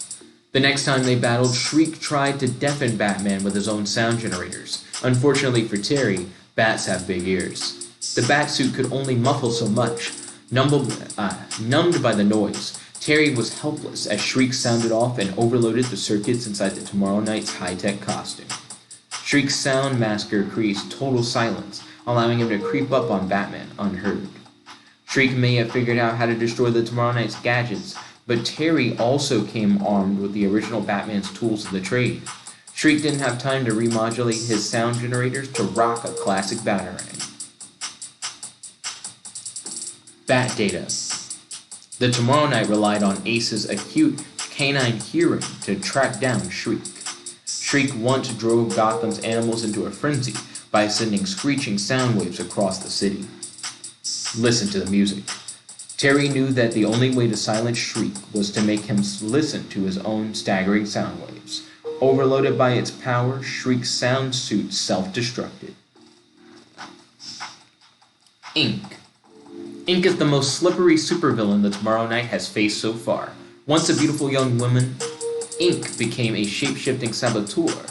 The next time they battled, Shriek tried to deafen Batman with his own sound generators. Unfortunately for Terry, bats have big ears. The Batsuit could only muffle so much. Numbed by the noise, Terry was helpless as Shriek sounded off and overloaded the circuits inside the Tomorrow Knight's high-tech costume. Shriek's sound masker creates total silence, allowing him to creep up on Batman unheard. Shriek may have figured out how to destroy the Tomorrow Knight's gadgets, but Terry also came armed with the original Batman's tools of the trade. Shriek didn't have time to remodulate his sound generators to rock a classic Batarang. Bat data. The Tomorrow Knight relied on Ace's acute canine hearing to track down Shriek. Shriek once drove Gotham's animals into a frenzy by sending screeching sound waves across the city. Listen to the music. Terry knew that the only way to silence Shriek was to make him listen to his own staggering sound waves. Overloaded by its power, Shriek's sound suit self-destructed. Ink. Ink is the most slippery supervillain the Tomorrow Knight has faced so far. Once a beautiful young woman, Ink became a shape-shifting saboteur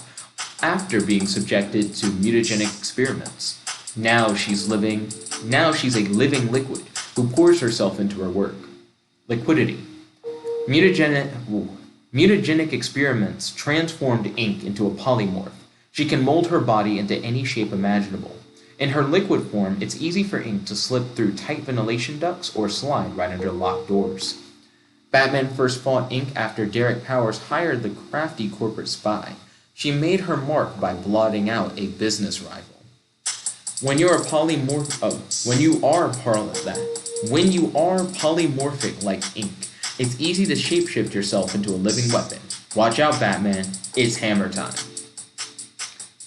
after being subjected to mutagenic experiments. Now she's a living liquid who pours herself into her work. Liquidity. Mutagenic experiments transformed Ink into a polymorph. She can mold her body into any shape imaginable. In her liquid form, it's easy for Ink to slip through tight ventilation ducts or slide right under locked doors. Batman first fought Ink after Derek Powers hired the crafty corporate spy. She made her mark by blotting out a business rival. When you are polymorphic like Ink, it's easy to shapeshift yourself into a living weapon. Watch out, Batman, it's hammer time.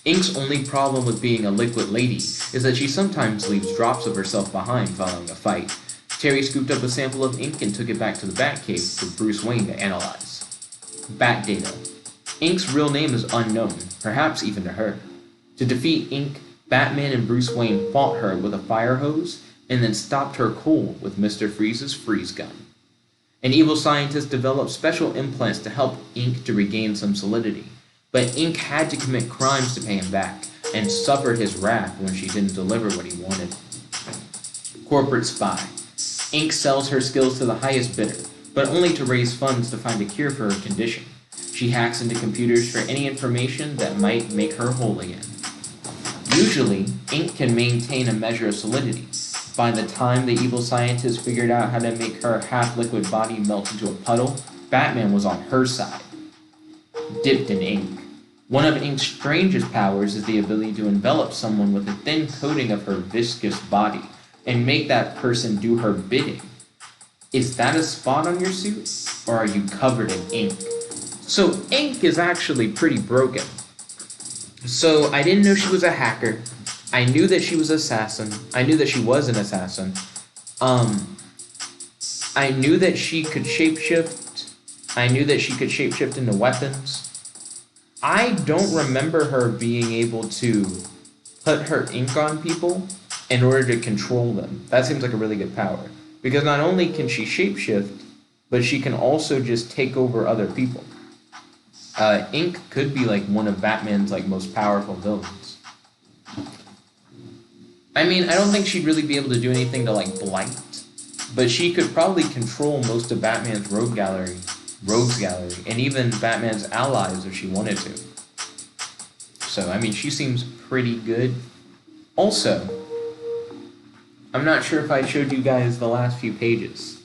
Ink's only problem with being a liquid lady is that she sometimes leaves drops of herself behind following a fight. Terry scooped up a sample of Ink and took it back to the Batcave for Bruce Wayne to analyze. Bat data. Ink's real name is unknown, perhaps even to her. To defeat Ink, Batman and Bruce Wayne fought her with a fire hose and then stopped her cold with Mr. Freeze's freeze gun. An evil scientist developed special implants to help Ink to regain some solidity, but Ink had to commit crimes to pay him back and suffered his wrath when she didn't deliver what he wanted. Corporate spy. Ink sells her skills to the highest bidder, but only to raise funds to find a cure for her condition. She hacks into computers for any information that might make her whole again. Usually, Ink can maintain a measure of solidity. By the time the evil scientist figured out how to make her half-liquid body melt into a puddle, Batman was on her side. Dipped in ink. One of Ink's strangest powers is the ability to envelop someone with a thin coating of her viscous body and make that person do her bidding. Is that a spot on your suit, or are you covered in ink? So Ink is actually pretty broken. So I didn't know she was a hacker. I knew that she was an assassin. I knew that she was an assassin. I knew that she could shapeshift. I knew that she could shapeshift into weapons. I don't remember her being able to put her ink on people in order to control them. That seems like a really good power. Because not only can she shapeshift, but she can also just take over other people. Ink could be like one of Batman's most powerful villains. I mean, I don't think she'd really be able to do anything to Blight, but she could probably control most of Batman's rogues gallery, and even Batman's allies if she wanted to. So, I mean, she seems pretty good. Also, I'm not sure if I showed you guys the last few pages.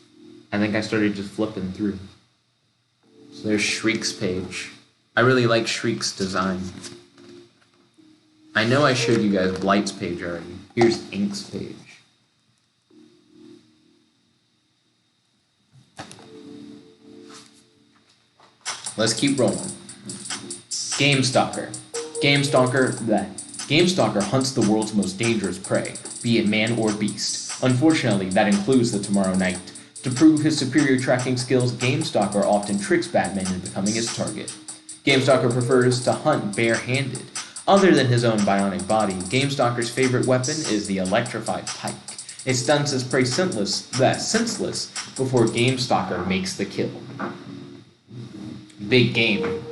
I think I started just flipping through. So there's Shriek's page. I really like Shriek's design. I know I showed you guys Blight's page already. Here's Ink's page. Let's keep rolling. Gamestalker. Gamestalker hunts the world's most dangerous prey, be it man or beast. Unfortunately, that includes the Tomorrow Night. To prove his superior tracking skills, Gamestalker often tricks Batman into becoming his target. Gamestalker prefers to hunt bare-handed. Other than his own bionic body, Gamestalker's favorite weapon is the electrified pike. It stuns his prey senseless before Gamestalker makes the kill. Big game.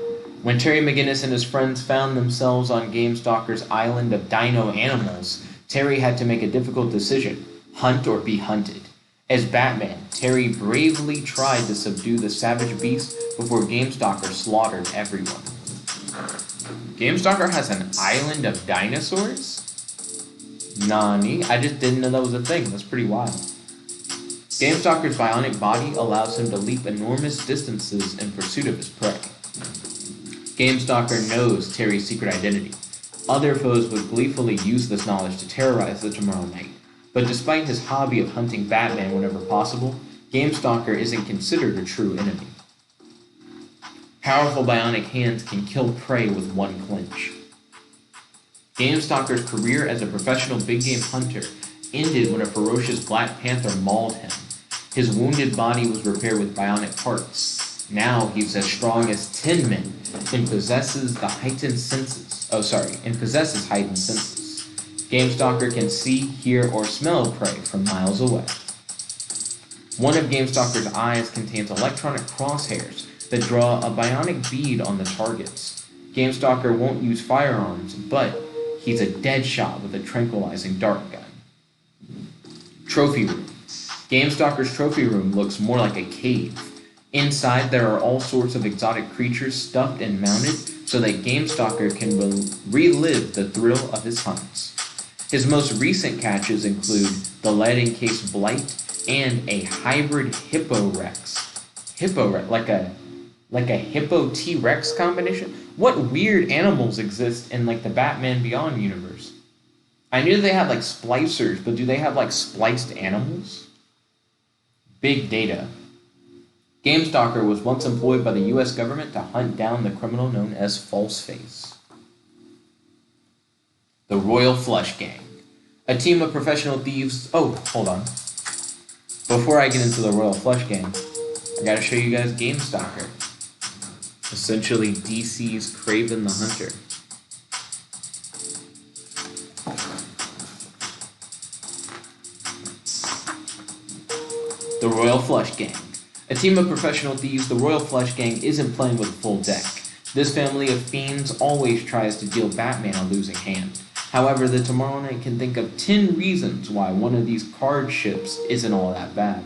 When Terry McGinnis and his friends found themselves on Gamestalker's island of dino animals, Terry had to make a difficult decision: hunt or be hunted. As Batman, Terry bravely tried to subdue the savage beast before Gamestalker slaughtered everyone. Gamestalker has an island of dinosaurs? Nani, I just didn't know that was a thing. That's pretty wild. Gamestalker's bionic body allows him to leap enormous distances in pursuit of his prey. Gamestalker knows Terry's secret identity. Other foes would gleefully use this knowledge to terrorize the Tomorrow Night. But despite his hobby of hunting Batman whenever possible, Gamestalker isn't considered a true enemy. Powerful bionic hands can kill prey with one clinch. Gamestalker's career as a professional big game hunter ended when a ferocious Black Panther mauled him. His wounded body was repaired with bionic parts. Now he's as strong as 10 men and possesses heightened senses. Gamestalker can see, hear, or smell prey from miles away. One of Gamestalker's eyes contains electronic crosshairs that draw a bionic bead on the targets. Gamestalker won't use firearms, but he's a dead shot with a tranquilizing dart gun. Trophy room. Gamestalker's trophy room looks more like a cave. Inside there are all sorts of exotic creatures stuffed and mounted so that Gamestalker can relive the thrill of his hunts. His most recent catches include the lead-encased Blight and a hybrid Hippo-Rex. Like a Hippo T-Rex combination? What weird animals exist in the Batman Beyond universe? I knew they had splicers, but do they have spliced animals? Big data. Gamestalker was once employed by the US government to hunt down the criminal known as Falseface. The Royal Flush Gang. A team of professional thieves... Oh, hold on. Before I get into the Royal Flush Gang, I gotta show you guys Gamestalker. Essentially DC's Kraven the Hunter. The Royal Flush Gang. A team of professional thieves, the Royal Flush Gang isn't playing with a full deck. This family of fiends always tries to deal Batman a losing hand. However, the Tomorrow Night can think of 10 reasons why one of these card sharps isn't all bad.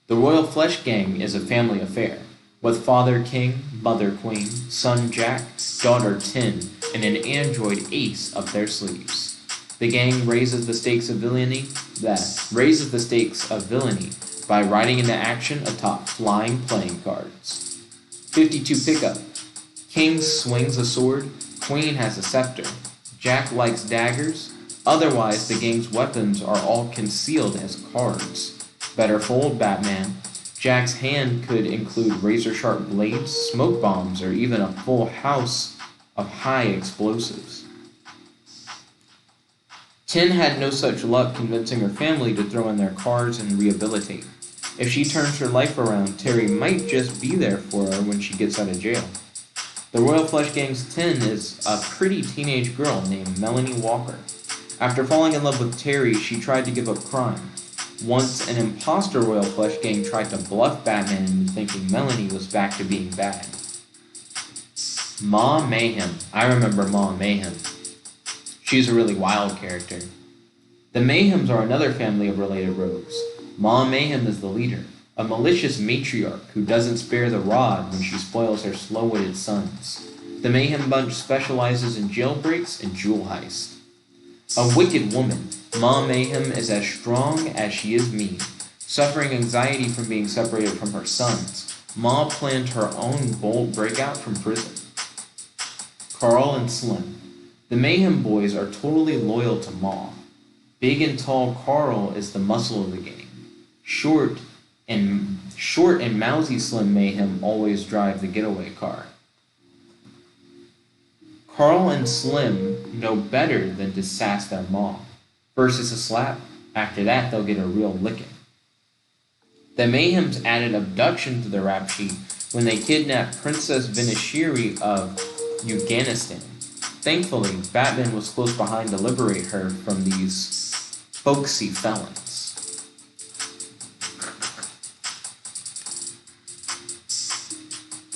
The Royal Flush Gang is a family affair, with Father King, Mother Queen, Son Jack, Daughter Tin, and an android Ace up their sleeves. The gang raises the stakes of villainy by riding into action atop flying playing cards. 52 pickup. King swings a sword, Queen has a scepter. Jack likes daggers. Otherwise, the gang's weapons are all concealed as cards. Better fold, Batman. Jack's hand could include razor-sharp blades, smoke bombs, or even a full house of high explosives. Tin had no such luck convincing her family to throw in their cards and rehabilitate. If she turns her life around, Terry might just be there for her when she gets out of jail. The Royal Flush Gang's Tin is a pretty teenage girl named Melanie Walker. After falling in love with Terry, she tried to give up crime. Once, an imposter Royal Flush Gang tried to bluff Batman into thinking Melanie was back to being bad. Ma Mayhem. I remember Ma Mayhem. She's a really wild character. The Mayhems are another family of related rogues. Ma Mayhem is the leader, a malicious matriarch who doesn't spare the rod when she spoils her slow-witted sons. The Mayhem Bunch specializes in jailbreaks and jewel heists. A wicked woman, Ma Mayhem is as strong as she is mean. Suffering anxiety from being separated from her sons, Ma planned her own bold breakout from prison. Carl and Slim. The Mayhem boys are totally loyal to Ma. Big and tall Carl is the muscle of the gang. Short and mousy Slim Mayhem always drive the getaway car. Carl and Slim know better than to sass their Ma. First it's a slap, after that they'll get a real licking. The Mayhems added abduction to the rap sheet when they kidnapped Princess Vinashiri of Afghanistan. Thankfully, Batman was close behind to liberate her from these folksy felons.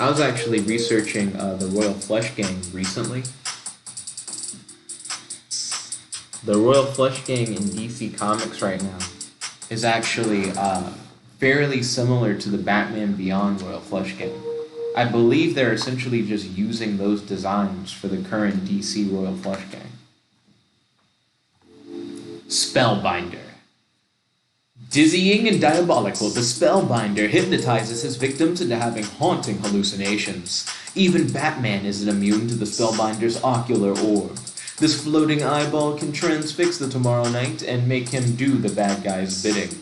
I was actually researching the Royal Flush Gang recently. The Royal Flush Gang in DC Comics right now is actually fairly similar to the Batman Beyond Royal Flush Gang. I believe they're essentially just using those designs for the current DC Royal Flush Gang. Spellbinder. Dizzying and diabolical, the Spellbinder hypnotizes his victims into having haunting hallucinations. Even Batman isn't immune to the Spellbinder's ocular orb. This floating eyeball can transfix the Tomorrow Night and make him do the bad guy's bidding.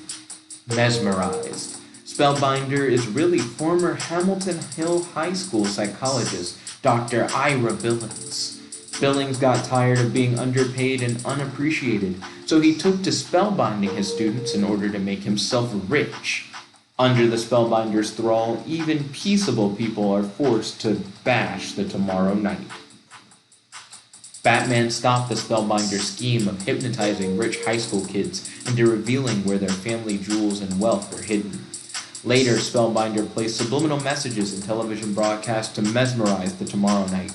Mesmerized. Spellbinder is really former Hamilton Hill High School psychologist Dr. Ira Billings. Billings got tired of being underpaid and unappreciated, so he took to spellbinding his students in order to make himself rich. Under the Spellbinder's thrall, even peaceable people are forced to bash the Tomorrow Night. Batman stopped the Spellbinder's scheme of hypnotizing rich high school kids into revealing where their family jewels and wealth were hidden. Later, Spellbinder placed subliminal messages in television broadcasts to mesmerize the Tomorrow Night.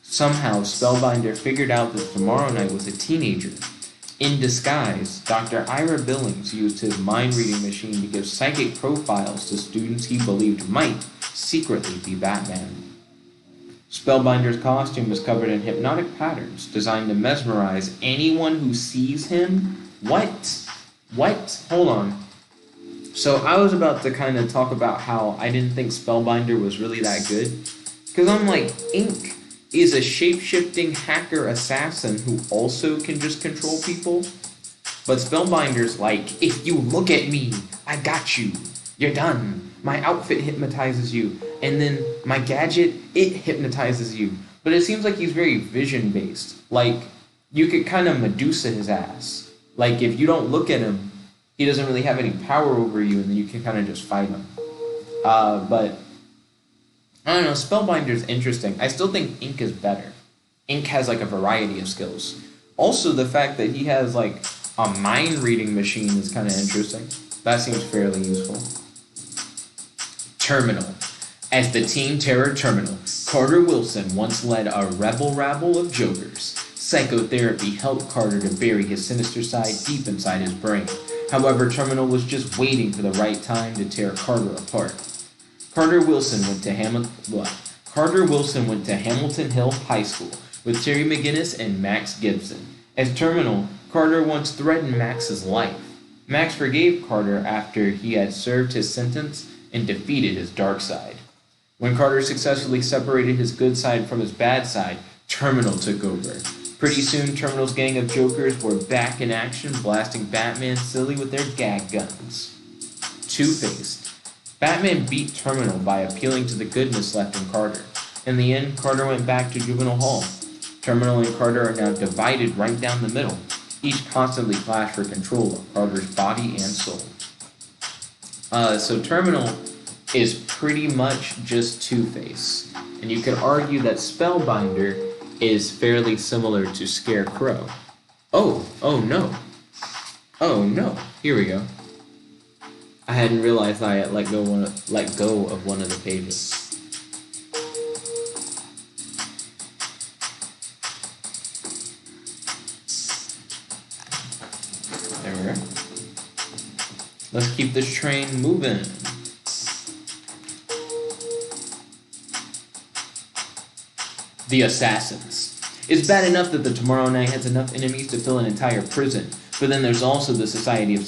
Somehow, Spellbinder figured out that Tomorrow Night was a teenager. In disguise, Dr. Ira Billings used his mind-reading machine to give psychic profiles to students he believed might secretly be Batman. Spellbinder's costume is covered in hypnotic patterns designed to mesmerize anyone who sees him. What? Hold on. So I was about to kind of talk about how I didn't think Spellbinder was really that good. Because I'm like, Ink is a shape-shifting hacker assassin who also can just control people. But Spellbinder's like, if you look at me, I got you. You're done. My outfit hypnotizes you. And then my gadget, it hypnotizes you. But it seems like he's very vision-based. Like, you could kind of Medusa his ass. Like, if you don't look at him, he doesn't really have any power over you, and then you can kind of just fight him. But I don't know, Spellbinder's interesting. I still think Ink is better. Ink has like a variety of skills. Also, the fact that he has like a mind-reading machine is kind of interesting. That seems fairly useful. Terminal. As the Teen Terror Terminal, Carter Wilson once led a rebel rabble of jokers. Psychotherapy helped Carter to bury his sinister side deep inside his brain. However, Terminal was just waiting for the right time to tear Carter apart. Carter Wilson went to Hamilton Hill High School with Terry McGinnis and Max Gibson. As Terminal, Carter once threatened Max's life. Max forgave Carter after he had served his sentence and defeated his dark side. When Carter successfully separated his good side from his bad side, Terminal took over. Pretty soon, Terminal's gang of jokers were back in action, blasting Batman silly with their gag guns. Two-Faced. Batman beat Terminal by appealing to the goodness left in Carter. In the end, Carter went back to Juvenile Hall. Terminal and Carter are now divided right down the middle, each constantly clash for control of Carter's body and soul. So Terminal is pretty much just Two-Face, and you could argue that Spellbinder is fairly similar to Scarecrow. Oh no, here we go. I hadn't realized I had let go of one of the pages. There we go. Let's keep this train moving. The Assassins. It's bad enough that the Tomorrow Night has enough enemies to fill an entire prison, but then there's also the Society of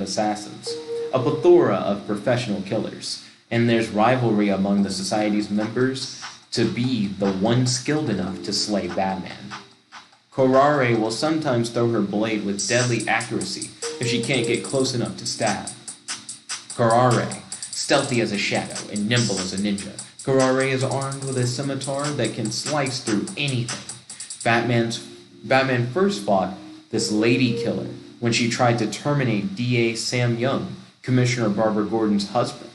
Assassins, a plethora of professional killers, and there's rivalry among the Society's members to be the one skilled enough to slay Batman. Corrare will sometimes throw her blade with deadly accuracy if she can't get close enough to stab. Corrare, stealthy as a shadow and nimble as a ninja, Corrare is armed with a scimitar that can slice through anything. Batman first fought this lady killer when she tried to terminate DA Sam Young, Commissioner Barbara Gordon's husband.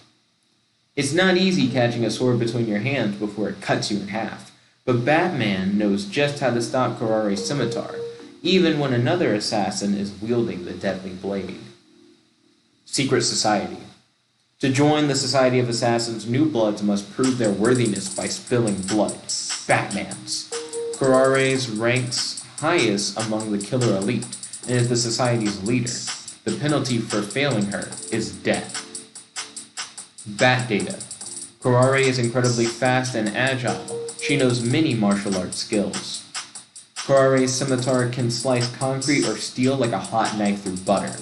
It's not easy catching a sword between your hands before it cuts you in half, but Batman knows just how to stop Corrare's scimitar, even when another assassin is wielding the deadly blade. Secret Society. To join the Society of Assassins, new bloods must prove their worthiness by spilling blood. Batman's. Corrare's ranks highest among the killer elite, and is the Society's leader. The penalty for failing her is death. Bat Data. Corrare is incredibly fast and agile. She knows many martial arts skills. Corrare's scimitar can slice concrete or steel like a hot knife through butter.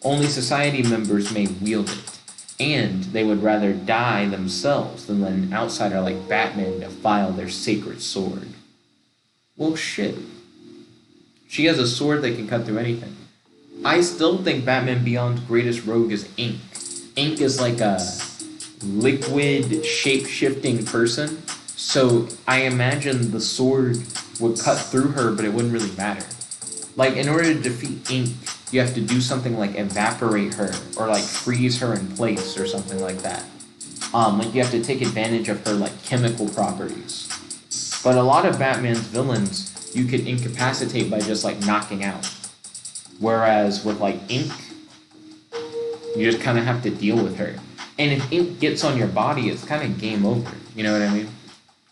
Only Society members may wield it, and they would rather die themselves than let an outsider like Batman defile their sacred sword. Well, shit. She has a sword that can cut through anything. I still think Batman Beyond's greatest rogue is Ink. Ink is like a liquid, shape-shifting person, so I imagine the sword would cut through her, but it wouldn't really matter. Like, in order to defeat Ink, you have to do something like evaporate her, or like freeze her in place, or something like that. Like you have to take advantage of her like chemical properties. But a lot of Batman's villains, you could incapacitate by just like knocking out. Whereas with like Ink, you just kind of have to deal with her. And if Ink gets on your body, it's kind of game over. You know what I mean?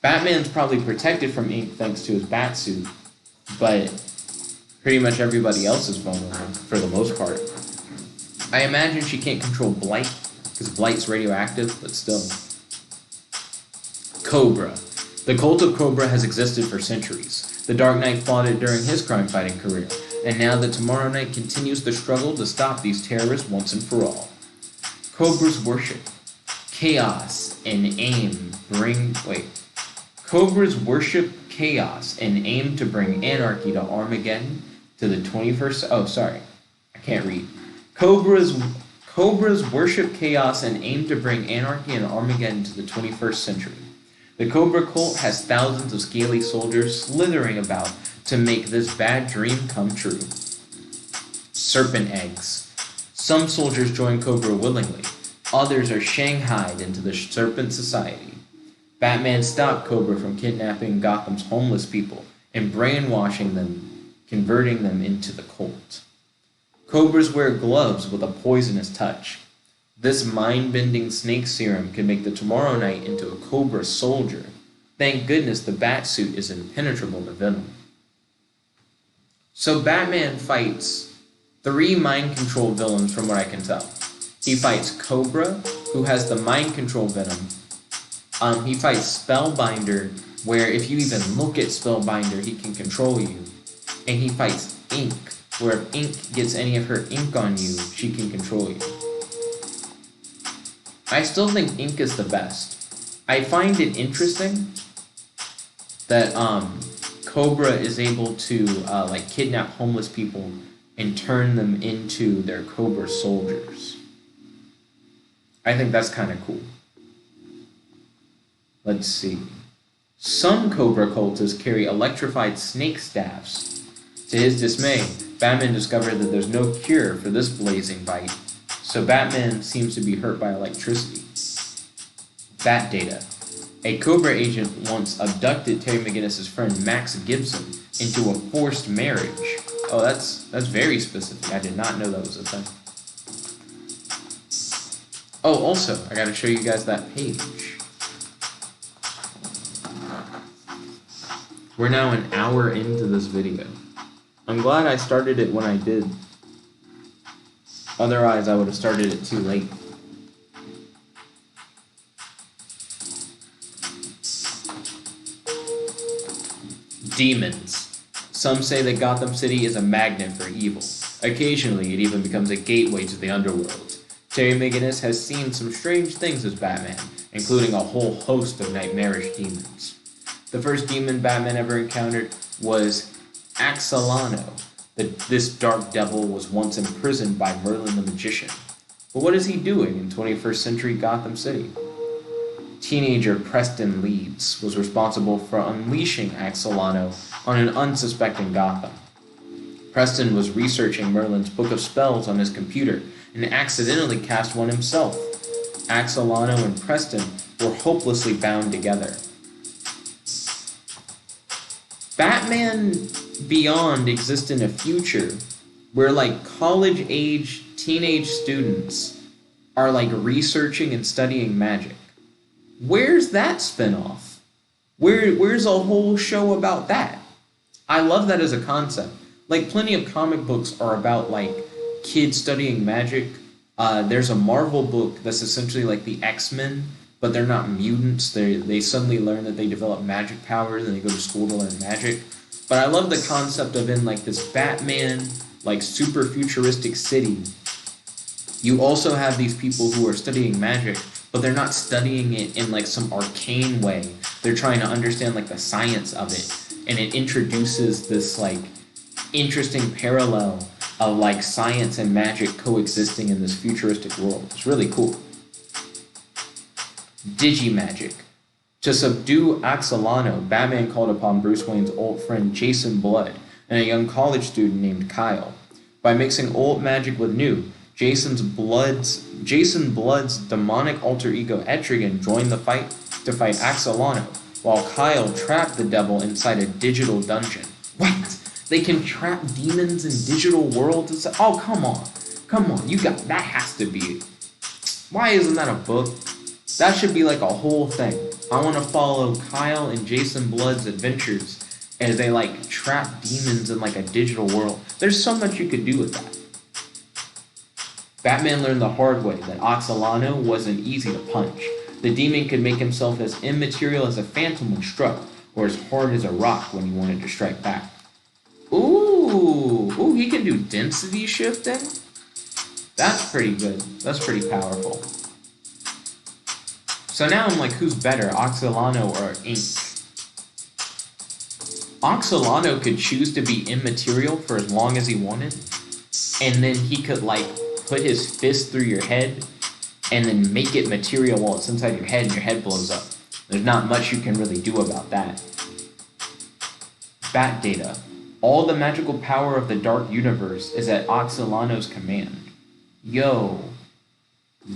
Batman's probably protected from Ink thanks to his Batsuit, but pretty much everybody else is vulnerable for the most part. I imagine she can't control Blight, because Blight's radioactive, but still. Cobra. The cult of Cobra has existed for centuries. The Dark Knight fought it during his crime-fighting career, and now the Tomorrow Night continues the struggle to stop these terrorists once and for all. Cobra's worship, chaos, and aim Cobra's worship chaos and aim to bring anarchy to Armageddon to the 21st... Oh, sorry. I can't read. Cobra's worship chaos and aim to bring anarchy and Armageddon to the 21st century. The Cobra cult has thousands of scaly soldiers slithering about to make this bad dream come true. Serpent eggs. Some soldiers join Cobra willingly. Others are shanghaied into the Serpent Society. Batman stopped Cobra from kidnapping Gotham's homeless people and brainwashing them, converting them into the cult. Cobras wear gloves with a poisonous touch. This mind-bending snake serum can make the Tomorrow Night into a Cobra soldier. Thank goodness the Batsuit is impenetrable to venom. So Batman fights 3 mind-control villains from what I can tell. He fights Cobra, who has the mind-control venom. He fights Spellbinder, where if you even look at Spellbinder, he can control you. And he fights Ink, where if Ink gets any of her ink on you, she can control you. I still think Ink is the best. I find it interesting that Cobra is able to like kidnap homeless people and turn them into their Cobra soldiers. I think that's kind of cool. Let's see. Some Cobra cultists carry electrified snake staffs. To his dismay, Batman discovered that there's no cure for this blazing bite, so Batman seems to be hurt by electricity. Bat Data. A Cobra agent once abducted Terry McGinnis' friend Max Gibson into a forced marriage. Oh, that's very specific. I did not know that was a thing. Oh, also, I gotta show you guys that page. We're now an hour into this video. I'm glad I started it when I did. Otherwise, I would have started it too late. Demons. Some say that Gotham City is a magnet for evil. Occasionally, it even becomes a gateway to the underworld. Terry McGinnis has seen some strange things as Batman, including a whole host of nightmarish demons. The first demon Batman ever encountered was Axolano. This dark devil was once imprisoned by Merlin the Magician. But what is he doing in 21st century Gotham City? Teenager Preston Leeds was responsible for unleashing Axolano on an unsuspecting Gotham. Preston was researching Merlin's book of spells on his computer and accidentally cast one himself. Axolano and Preston were hopelessly bound together. Batman Beyond exists in a future where college-age teenage students are researching and studying magic. Where's that spinoff? Where's a whole show about that? I love that as a concept. Plenty of comic books are about kids studying magic. There's a Marvel book that's essentially the X-Men, but they're not mutants. They suddenly learn that they develop magic powers and they go to school to learn magic. But I love the concept of in this Batman super futuristic city. You also have these people who are studying magic, but they're not studying it in some arcane way. They're trying to understand the science of it, and it introduces this interesting parallel of science and magic coexisting in this futuristic world. It's really cool. Digimagic. To subdue Axolano, Batman called upon Bruce Wayne's old friend Jason Blood and a young college student named Kyle. By mixing old magic with new, Jason Blood's demonic alter ego Etrigan joined the fight to fight Axolano, while Kyle trapped the devil inside a digital dungeon. What? They can trap demons in digital worlds? Oh, come on. That has to be it. Why isn't that a book? That should be a whole thing. I want to follow Kyle and Jason Blood's adventures as they trap demons in a digital world. There's so much you could do with that. Batman learned the hard way that Axolano wasn't easy to punch. The demon could make himself as immaterial as a phantom when struck, or as hard as a rock when he wanted to strike back. Ooh, he can do density shifting? That's pretty good. That's pretty powerful. So now I'm who's better, Axolano or Ink? Axolano could choose to be immaterial for as long as he wanted, and then he could put his fist through your head and then make it material while it's inside your head and your head blows up. There's not much you can really do about that. Bat data. All the magical power of the dark universe is at Axolano's command. Yo,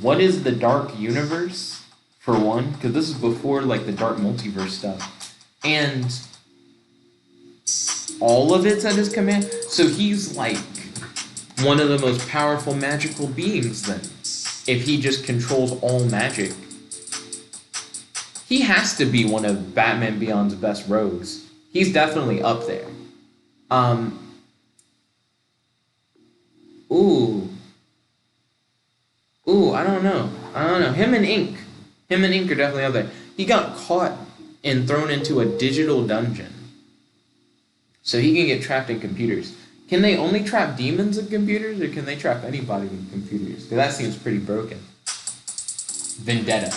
what is the dark universe? For one, because this is before the dark multiverse stuff. And all of it's at his command. So he's one of the most powerful magical beings then. If he just controls all magic. He has to be one of Batman Beyond's best rogues. He's definitely up there. I don't know. Him and Ink are definitely up there. He got caught and thrown into a digital dungeon. So he can get trapped in computers. Can they only trap demons in computers, or can they trap anybody in computers? Because that seems pretty broken. Vendetta.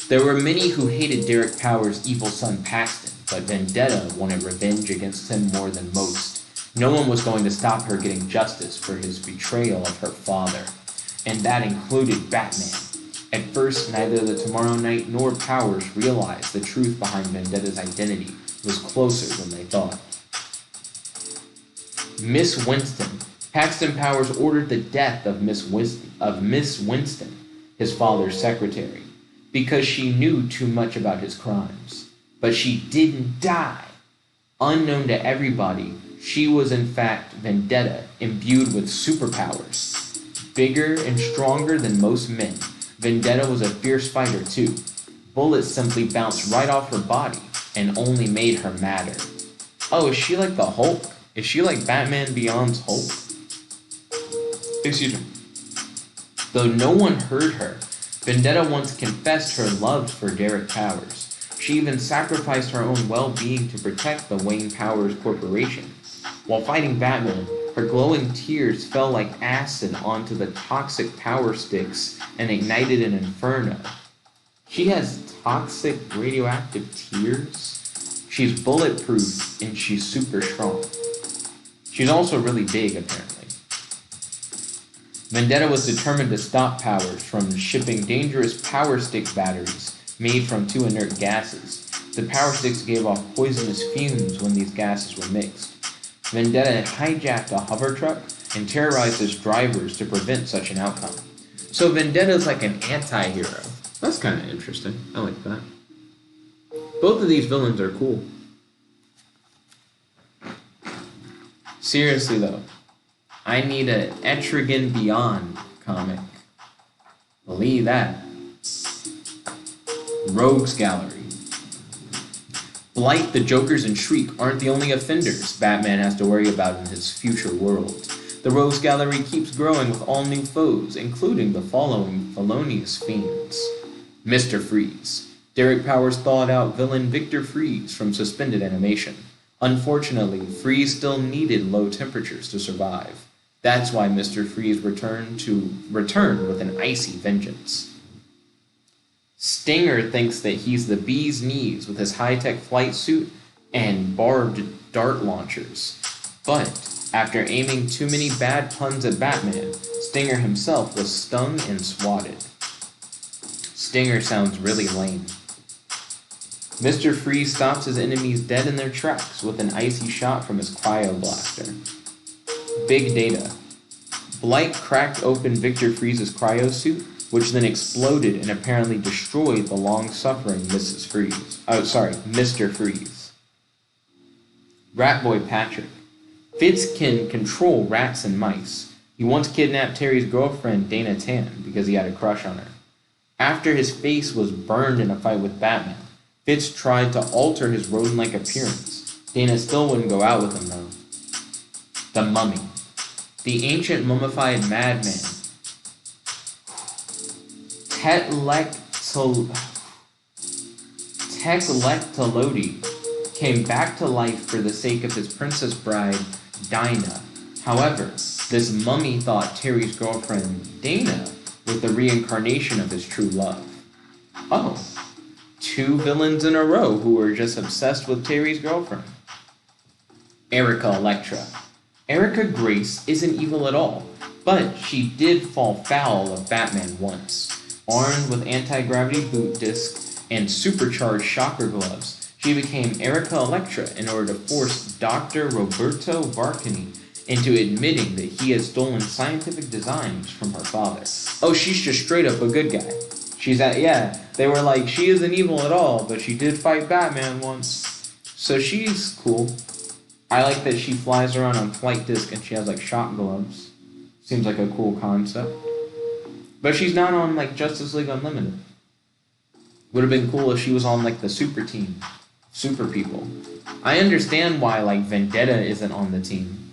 There were many who hated Derek Powers' evil son Paxton, but Vendetta wanted revenge against him more than most. No one was going to stop her getting justice for his betrayal of her father. And that included Batman. At first, neither the Tomorrow Knight nor Powers realized the truth behind Vendetta's identity was closer than they thought. Miss Winston. Paxton Powers ordered the death of Miss Winston, his father's secretary, because she knew too much about his crimes. But she didn't die. Unknown to everybody, she was in fact Vendetta, imbued with superpowers. Bigger and stronger than most men, Vendetta was a fierce fighter too. Bullets simply bounced right off her body and only made her madder. Oh, is she like the Hulk? Is she like Batman Beyond's Hulk? Excuse me. Though no one heard her, Vendetta once confessed her love for Derek Powers. She even sacrificed her own well-being to protect the Wayne Powers Corporation. While fighting Batman, her glowing tears fell like acid onto the toxic power sticks and ignited an inferno. She has toxic radioactive tears? She's bulletproof and she's super strong. She's also really big, apparently. Vendetta was determined to stop Powers from shipping dangerous power stick batteries made from 2 inert gases. The power sticks gave off poisonous fumes when these gases were mixed. Vendetta hijacked a hover truck and terrorized its drivers to prevent such an outcome. So Vendetta's like an anti-hero. That's kind of interesting. I like that. Both of these villains are cool. Seriously though, I need an Etrigan Beyond comic. Believe that. Rogues Gallery. Blight, the Jokers, and Shriek aren't the only offenders Batman has to worry about in his future world. The Rogues Gallery keeps growing with all new foes, including the following felonious fiends. Mr. Freeze. Derek Powers thawed out villain Victor Freeze from suspended animation. Unfortunately, Freeze still needed low temperatures to survive. That's why Mr. Freeze returned with an icy vengeance. Stinger thinks that he's the bee's knees with his high-tech flight suit and barbed dart launchers. But after aiming too many bad puns at Batman, Stinger himself was stung and swatted. Stinger sounds really lame. Mr. Freeze stops his enemies dead in their tracks with an icy shot from his cryo blaster. Big data. Blight cracked open Victor Freeze's cryo suit, which then exploded and apparently destroyed the long-suffering Mr. Freeze. Ratboy Patrick. Fitz can control rats and mice. He once kidnapped Terry's girlfriend, Dana Tan, because he had a crush on her. After his face was burned in a fight with Batman, Fitz tried to alter his rodent-like appearance. Dana still wouldn't go out with him, though. The Mummy. The ancient mummified madman Teklektelodi came back to life for the sake of his princess bride, Dinah. However, this mummy thought Terry's girlfriend, Dana, was the reincarnation of his true love. Oh, 2 villains in a row who were just obsessed with Terry's girlfriend. Erica Electra. Erica Grace isn't evil at all, but she did fall foul of Batman once. Armed with anti-gravity boot disc and supercharged shocker gloves, she became Erica Electra in order to force Dr. Roberto Varcani into admitting that he had stolen scientific designs from her father. Oh, she's just straight up a good guy. They were like, she isn't evil at all, but she did fight Batman once. So she's cool. I like that she flies around on flight disc and she has like shock gloves. Seems like a cool concept. But she's not on like Justice League Unlimited. Would have been cool if she was on like the super team. Super people. I understand why like Vendetta isn't on the team.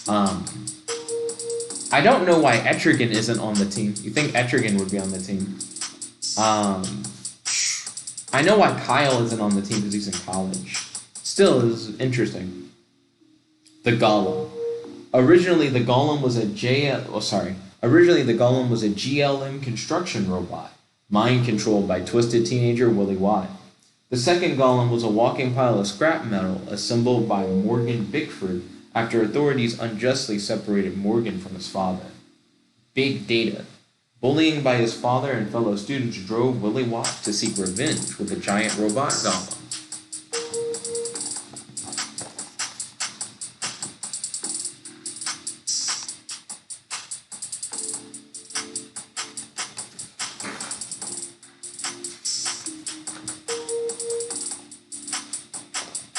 I don't know why Etrigan isn't on the team. You think Etrigan would be on the team. I know why Kyle isn't on the team because he's in college. Still, is interesting. The Golem. Originally, the Golem was a GLM construction robot, mind-controlled by twisted teenager Willie Watt. The second Golem was a walking pile of scrap metal assembled by Morgan Bickford after authorities unjustly separated Morgan from his father. Big data. Bullying by his father and fellow students drove Willie Watt to seek revenge with the giant robot Golem.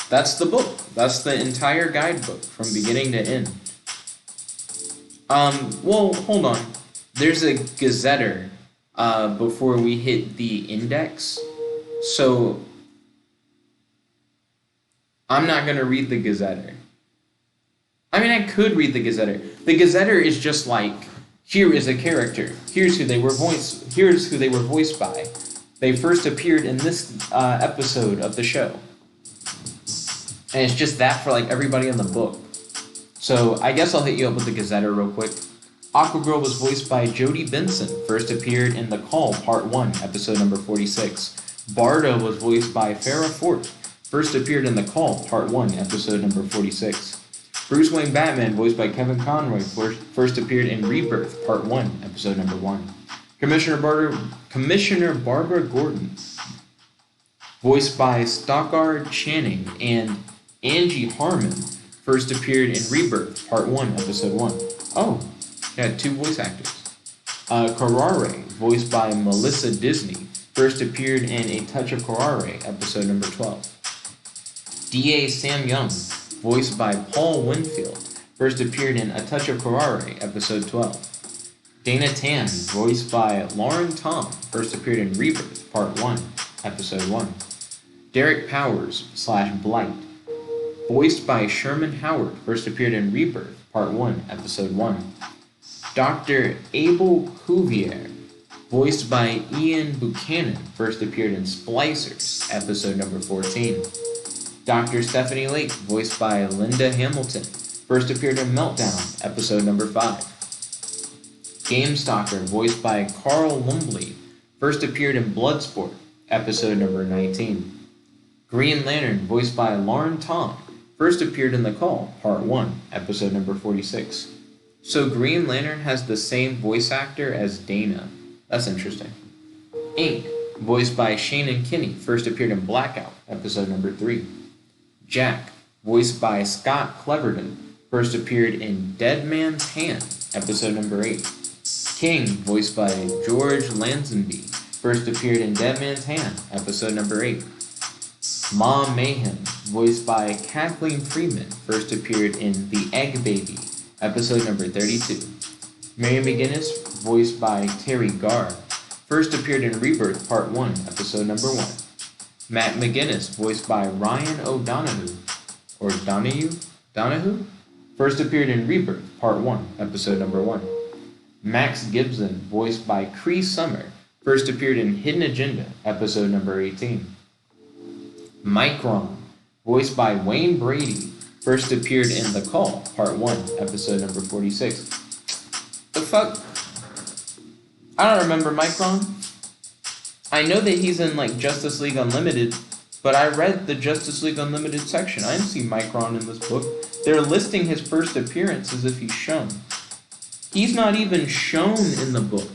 That's the book. That's the entire guidebook from beginning to end. Well, hold on. There's a gazetter before we hit the index. So I'm not going to read the gazetter. I mean, I could read the gazetter. The gazetter is just like, here is a character. Here's who they were voiced by. They first appeared in this episode of the show. And it's just that for like everybody in the book. So I guess I'll hit you up with the Gazetter real quick. Aquagirl was voiced by Jodie Benson, first appeared in The Call, Part 1, episode number 46. Barda was voiced by Farrah Fort, first appeared in The Call, Part 1, episode number 46. Bruce Wayne Batman, voiced by Kevin Conroy, first appeared in Rebirth, Part 1, episode number 1. Commissioner Barbara Gordon, voiced by Stockard Channing, and Angie Harmon, first appeared in Rebirth, Part 1, episode 1. Oh, yeah, 2 voice actors. Carrare, voiced by Melissa Disney, first appeared in A Touch of Carrare, episode number 12. D.A. Sam Young, voiced by Paul Winfield, first appeared in A Touch of Carrare, episode 12. Dana Tan, voiced by Lauren Tom, first appeared in Rebirth, Part 1, episode 1. Derek Powers / Blight, voiced by Sherman Howard, first appeared in Rebirth, Part 1, episode 1. Dr. Abel Cuvier, voiced by Ian Buchanan, first appeared in Splicers, episode number 14. Dr. Stephanie Lake, voiced by Linda Hamilton, first appeared in Meltdown, episode number 5. Game Stalker, voiced by Carl Lumbly, first appeared in Bloodsport, episode number 19. Green Lantern, voiced by Lauren Tom, first appeared in The Call, Part 1, episode number 46. So Green Lantern has the same voice actor as Dana. That's interesting. Ink, voiced by Shannon Kinney, first appeared in Blackout, episode number 3. Jack, voiced by Scott Cleverton, first appeared in Dead Man's Hand, episode number 8. King, voiced by George Lazenby, first appeared in Dead Man's Hand, episode number 8. Mom Mayhem, voiced by Kathleen Freeman, first appeared in The Egg Baby, episode number 32. Mary McGinnis, voiced by Terry Garr, first appeared in Rebirth, Part 1, episode number 1. Matt McGinnis, voiced by Ryan O'Donoghue, or Donahue, first appeared in Rebirth, Part 1, episode number 1. Max Gibson, voiced by Cree Summer, first appeared in Hidden Agenda, episode number 18. Micron, voiced by Wayne Brady, first appeared in The Call, Part 1, episode number 46. The fuck? I don't remember Micron. I know that he's in, like, Justice League Unlimited, but I read the Justice League Unlimited section. I didn't see Micron in this book. They're listing his first appearance as if he's shown. He's not even shown in the book.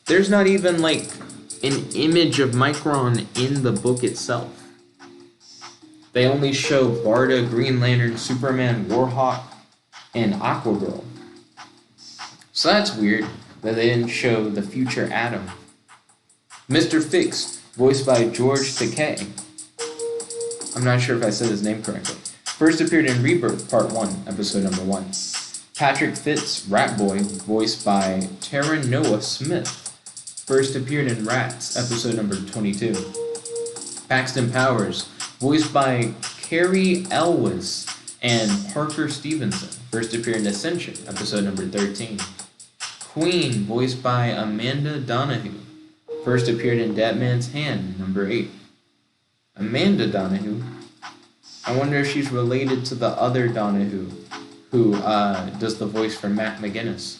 There's not even, like, an image of Micron in the book itself. They only show Barda, Green Lantern, Superman, Warhawk, and Aquagirl. So that's weird that they didn't show the future Atom. Mr. Fix, voiced by George Takei. I'm not sure if I said his name correctly. First appeared in Rebirth, Part 1, episode number 1. Patrick Fitz, Ratboy, voiced by Taron Noah Smith, first appeared in Rats, episode number 22. Paxton Powers, voiced by Carrie Elwes and Parker Stevenson, first appeared in Ascension, episode number 13. Queen, voiced by Amanda Donahue, first appeared in Dead Man's Hand, number 8. Amanda Donahue? I wonder if she's related to the other Donahue, who does the voice for Matt McGinnis.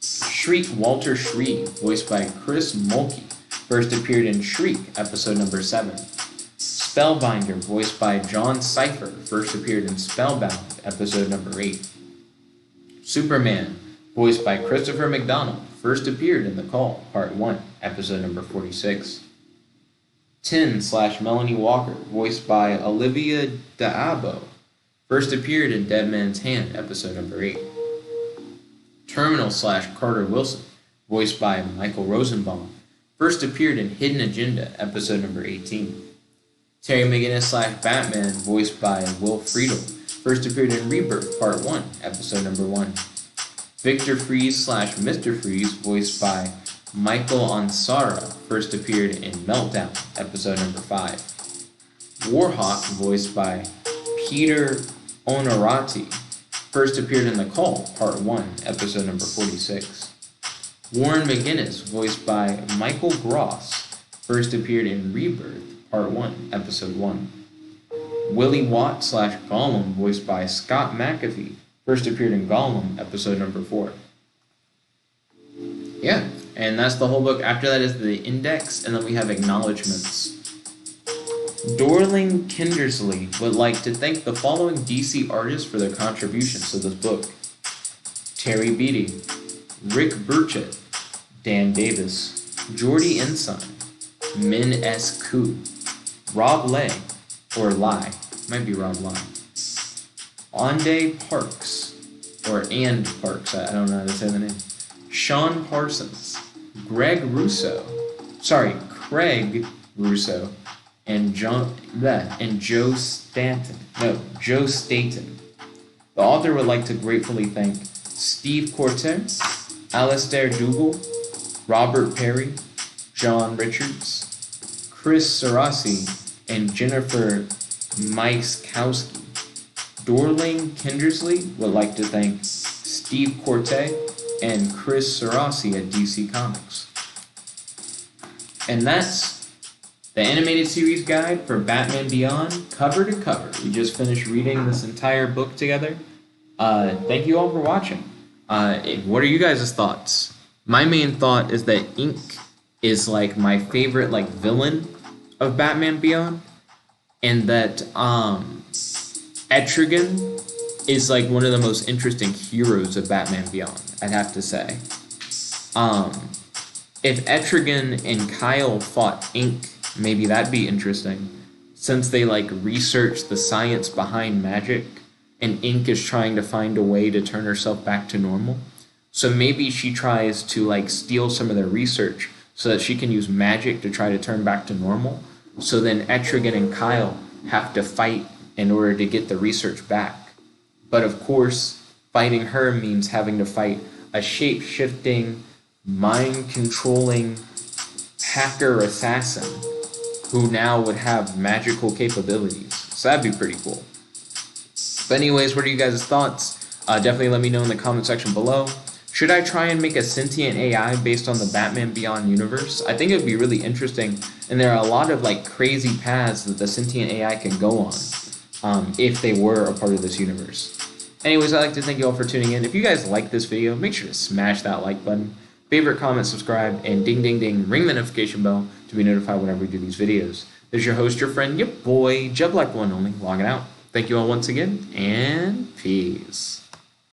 Shriek Walter Shreve, voiced by Chris Mulkey, first appeared in Shriek, episode number 7. Spellbinder, voiced by John Cipher, first appeared in Spellbound, episode number 8. Superman, voiced by Christopher McDonald, first appeared in The Call, Part 1, episode number 46. Tin / Melanie Walker, voiced by Olivia D'Abo, first appeared in Dead Man's Hand, episode number 8. Terminal / Carter Wilson, voiced by Michael Rosenbaum, first appeared in Hidden Agenda, episode number 18. Terry McGinnis / Batman, voiced by Will Friedle, first appeared in Rebirth, Part 1, episode number 1. Victor Freeze / Mr. Freeze, voiced by Michael Ansara, first appeared in Meltdown, episode number 5. Warhawk, voiced by Peter Onorati, first appeared in The Call, Part 1, episode number 46. Warren McGinnis, voiced by Michael Gross, first appeared in Rebirth, Part 1, Episode 1. Willie Watt / Gollum, voiced by Scott McAfee, first appeared in Gollum, Episode number 4. Yeah, and that's the whole book. After that is the index, and then we have acknowledgments. Dorling Kindersley would like to thank the following DC artists for their contributions to this book: Terry Beatty, Rick Burchett, Dan Davis, Jordy Ensign, Min S. Koo, Rob Lay, or Lai, might be Rob Lai, Ande Parks, or And Parks, I don't know how to say the name, Sean Parsons, Craig Russo, and Joe Staton. The author would like to gratefully thank Steve Cortez, Alastair Dougal, Robert Perry, John Richards, Chris Sarasi, and Jennifer Maiskowski. Dorling Kindersley would like to thank Steve Corte and Chris Sarasi at DC Comics. And that's the animated series guide for Batman Beyond, cover to cover. We just finished reading this entire book together. Thank you all for watching. What are you guys' thoughts? My main thought is that Ink is like my favorite villain of Batman Beyond, and that Etrigan is like one of the most interesting heroes of Batman Beyond, I'd have to say. If Etrigan and Kyle fought Ink, maybe that'd be interesting, since they research the science behind magic, and Ink is trying to find a way to turn herself back to normal. So maybe she tries to steal some of their research so that she can use magic to try to turn back to normal. So then Etrigan and Kyle have to fight in order to get the research back. But of course, fighting her means having to fight a shape-shifting, mind-controlling hacker assassin who now would have magical capabilities. So that'd be pretty cool. But anyways, what are you guys' thoughts? Definitely let me know in the comment section below. Should I try and make a sentient AI based on the Batman Beyond universe? I think it would be really interesting, and there are a lot of crazy paths that the sentient AI can go on if they were a part of this universe. Anyways, I'd like to thank you all for tuning in. If you guys like this video, make sure to smash that like button, favorite, comment, subscribe, and ding ding ding, ring the notification bell to be notified whenever we do these videos. This is your host, your friend, your boy, Jeb Black One Only, logging out. Thank you all once again, and peace.